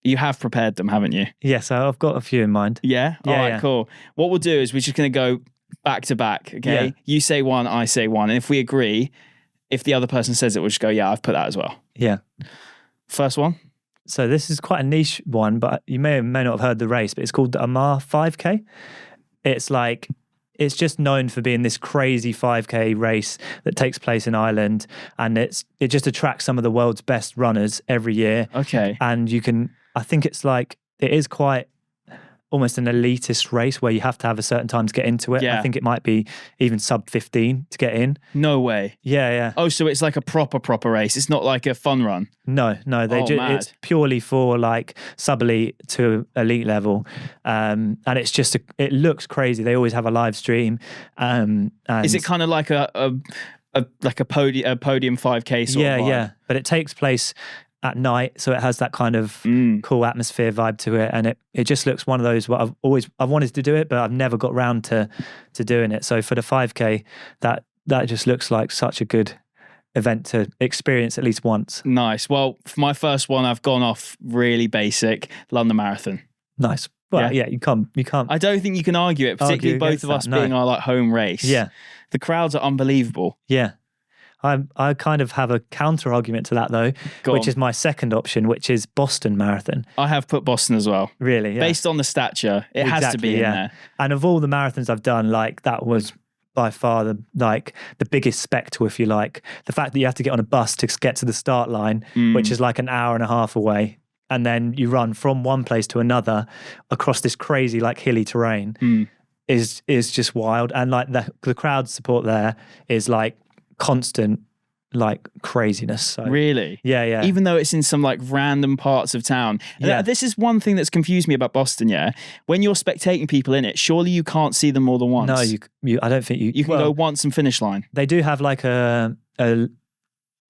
you have prepared them, haven't you? Yes, I've got a few in mind. Yeah. All right. Cool. What we'll do is we're just going to go back to back. Okay. Yeah. You say one, I say one, and if we agree, if the other person says it, we'll just go, yeah, I've put that as well. Yeah. First one. So this is quite a niche one, but you may or may not have heard the race, but it's called the Amar 5K. It's just known for being this crazy 5K race that takes place in Ireland, and it just attracts some of the world's best runners every year. Okay. And I think it is quite almost an elitist race where you have to have a certain time to get into it. Yeah. I think it might be even sub 15 to get in. No way. Yeah. Oh, so it's like a proper race. It's not like a fun run. No. It's purely for like sub elite to elite level, and it's just it looks crazy. They always have a live stream. And is it kind of like a podium 5K sort of vibe? Yeah. But it takes place at night, so it has that kind of cool atmosphere vibe to it, and it just looks one of those where I've wanted to do it, but I've never got round to doing it. So for the 5K, that just looks like such a good event to experience at least once. Nice. Well, for my first one, I've gone off really basic London Marathon. Nice. Well, yeah, you can't. I don't think you can argue it, particularly both of us being our like home race. Yeah, the crowds are unbelievable. Yeah. I kind of have a counter argument to that though, which is my second option, which is Boston Marathon. I have put Boston as well. Really? Yeah. Based on the stature, it has to be in there. And of all the marathons I've done, like that was by far the biggest spectacle, if you like. The fact that you have to get on a bus to get to the start line, which is like an hour and a half away, and then you run from one place to another across this crazy like hilly terrain is just wild. And like the crowd support there is like constant like craziness. So, really? Yeah. Even though it's in some like random parts of town. Yeah. This is one thing that's confused me about Boston, yeah? When you're spectating people in it, surely you can't see them more than once. No, I don't think you can go once and finish line. They do have like a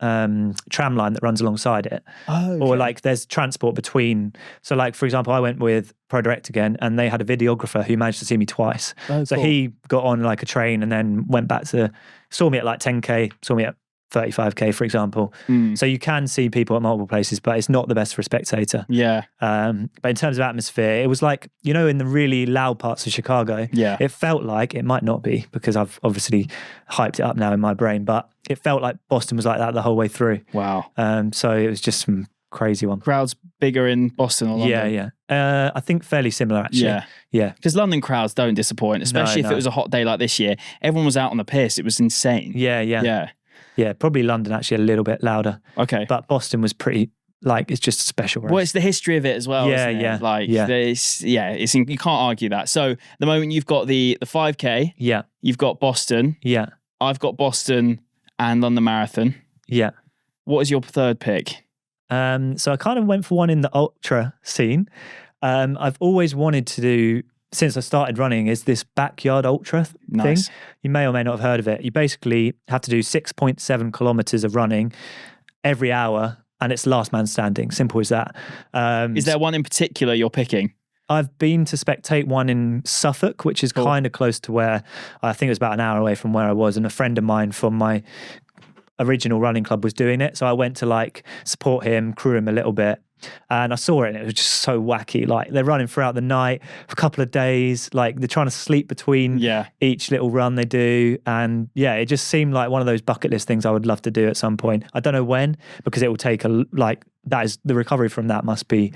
tram line that runs alongside it. Oh, okay. Or like there's transport between. So like, for example, I went with ProDirect again, and they had a videographer who managed to see me twice. So cool. He got on like a train and then went back saw me at like 10K, saw me at 35k, for example. So you can see people at multiple places, but it's not the best for a spectator. Yeah. But in terms of atmosphere, it was like, you know, in the really loud parts of Chicago, it felt like, it might not be because I've obviously hyped it up now in my brain, but it felt like Boston was like that the whole way through. Wow. So it was just some crazy one. Crowds bigger in Boston or London? Yeah. I think fairly similar, actually. Yeah. Because London crowds don't disappoint, especially if it was a hot day like this year. Everyone was out on the piss. It was insane. Yeah, probably London actually a little bit louder. Okay. But Boston was pretty, like, it's just a special race. Well, it's the history of it as well, isn't it? Like, you can't argue that. So the moment you've got the 5K, you've got Boston. Yeah. I've got Boston and London Marathon. Yeah. What is your third pick? So I kind of went for one in the ultra scene. I've always wanted to do, since I started running, is this backyard ultra thing. You may or may not have heard of it. You basically have to do 6.7 kilometers of running every hour, and it's last man standing. Simple as that. Is there one in particular you're picking? I've been to spectate one in Suffolk, which is kind of close to where, I think it was about an hour away from where I was, and a friend of mine from my original running club was doing it. So I went to like support him, crew him a little bit. And I saw it and it was just so wacky. Like they're running throughout the night for a couple of days. Like they're trying to sleep between each little run they do. And yeah, it just seemed like one of those bucket list things I would love to do at some point. I don't know when, because it will take that is the recovery from that must be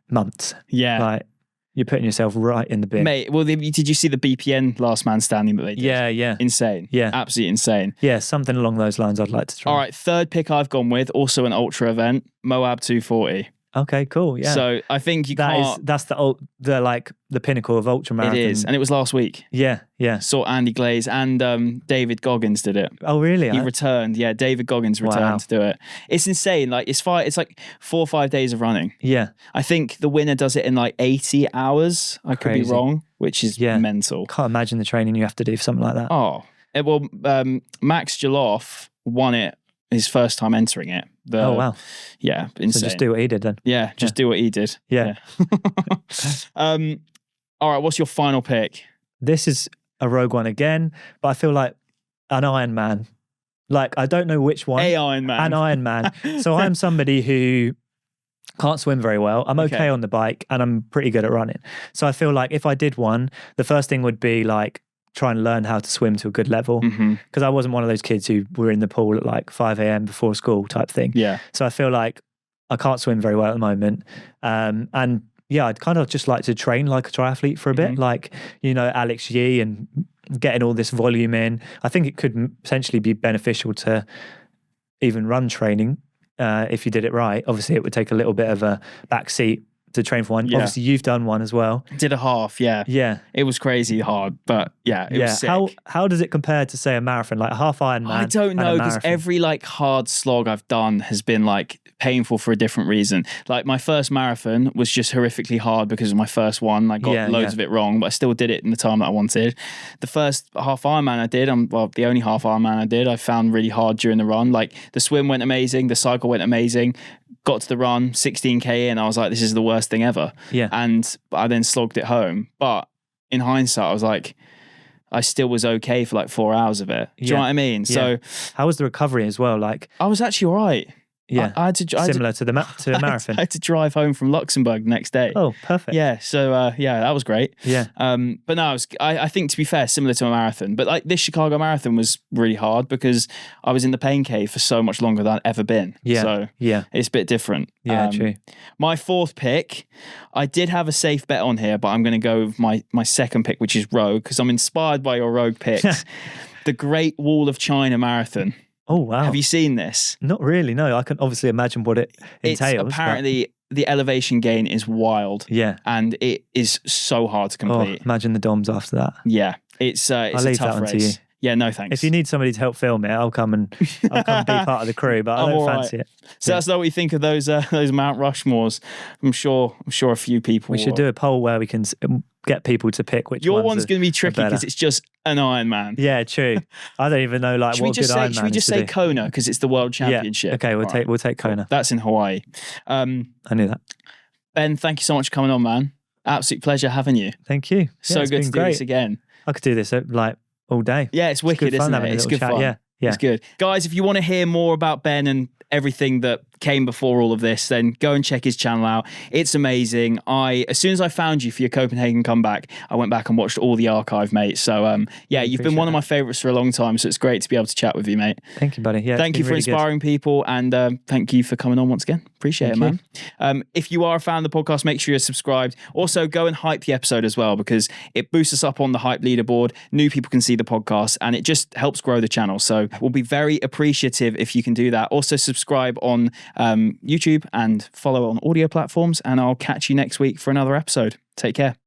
months. Yeah. Like you're putting yourself right in the bin. Mate, well, did you see the BPN last man standing that they did? Yeah. Insane. Yeah. Absolutely insane. Yeah, something along those lines I'd like to try. All right, third pick I've gone with, also an ultra event, Moab 240. Okay, cool. Yeah. So I think that's the pinnacle of ultra marathon. It is, and it was last week. Yeah. Saw Andy Glaze and David Goggins did it. Oh, really? He returned. Yeah, David Goggins returned to do it. It's insane. Like it's like 4 or 5 days of running. Yeah. I think the winner does it in like 80 hours. I could be wrong, which is mental. Can't imagine the training you have to do for something like that. Oh, well, Max Jaloff won it his first time entering it. Oh, wow. Yeah, insane. So just do what he did then. Yeah, do what he did. Yeah. All right, what's your final pick? This is a rogue one again, but I feel like an Ironman. Like, I don't know which one. An Ironman. So I'm somebody who can't swim very well. I'm okay on the bike and I'm pretty good at running. So I feel like if I did one, the first thing would be like, try and learn how to swim to a good level, because I wasn't one of those kids who were in the pool at like 5 a.m. before school type thing. Yeah. So I feel like I can't swim very well at the moment. And yeah, I'd kind of just like to train like a triathlete for a bit, like, you know, Alex Yee and getting all this volume in. I think it could potentially be beneficial to even run training if you did it right. Obviously, it would take a little bit of a backseat to train for one. Yeah. Obviously, you've done one as well. Did a half, yeah. Yeah. It was crazy hard, but it was sick. How does it compare to, say, a marathon, like a half Ironman? I don't know, because every like hard slog I've done has been like painful for a different reason. Like my first marathon was just horrifically hard because of my first one. I got loads of it wrong, but I still did it in the time that I wanted. The first half Ironman I did, the only half Ironman I did, I found really hard during the run. Like the swim went amazing, the cycle went amazing. Got to the run, 16k in, I was like, this is the worst thing ever. Yeah. And I then slogged it home. But in hindsight, I was like, I still was okay for like 4 hours of it. Do you know what I mean? Yeah. So how was the recovery as well? Like I was actually all right. Yeah, I had to similar to the marathon. I had to drive home from Luxembourg the next day. Oh, perfect. Yeah, so that was great. Yeah. But no, I think, to be fair, similar to a marathon. But like this Chicago Marathon was really hard because I was in the pain cave for so much longer than I'd ever been. Yeah. So it's a bit different. Yeah, true. My fourth pick, I did have a safe bet on here, but I'm going to go with my second pick, which is Rogue, because I'm inspired by your Rogue picks. The Great Wall of China Marathon. Oh, wow. Have you seen this? Not really, no. I can obviously imagine what it entails. It's apparently, the elevation gain is wild. Yeah. And it is so hard to complete. Oh, imagine the DOMs after that. Yeah. It's a tough race. To you. Yeah, no thanks. If you need somebody to help film it, I'll come be part of the crew, but I don't fancy it. So that's not what you think of those Mount Rushmores. I'm sure a few people. We should do a poll where we can get people to pick which your one's going to be tricky because it's just an Ironman. Yeah, true. I don't even know what good Ironman is. Should we just say Kona because it's the World Championship? Yeah. Okay, we'll take Kona. That's in Hawaii. I knew that. Ben, thank you so much for coming on, man. Absolute pleasure having you. Thank you. So good to do this again. I could do this all day. Yeah, it's wicked, isn't it? It's good fun. It's good. Guys, if you want to hear more about Ben and everything that came before all of this, then go and check his channel out. It's amazing. As soon as I found you for your Copenhagen comeback, I went back and watched all the archive, mate. So you've been one of my favorites for a long time, so it's great to be able to chat with you, mate. Thank you, buddy. Yeah, thank you for inspiring people, and thank you for coming on once again. Appreciate it, man. If you are a fan of the podcast, make sure you're subscribed. Also, go and hype the episode as well, because it boosts us up on the hype leaderboard. New people can see the podcast, and it just helps grow the channel. So we'll be very appreciative if you can do that. Also, subscribe on YouTube and follow on audio platforms, and I'll catch you next week for another episode. Take care.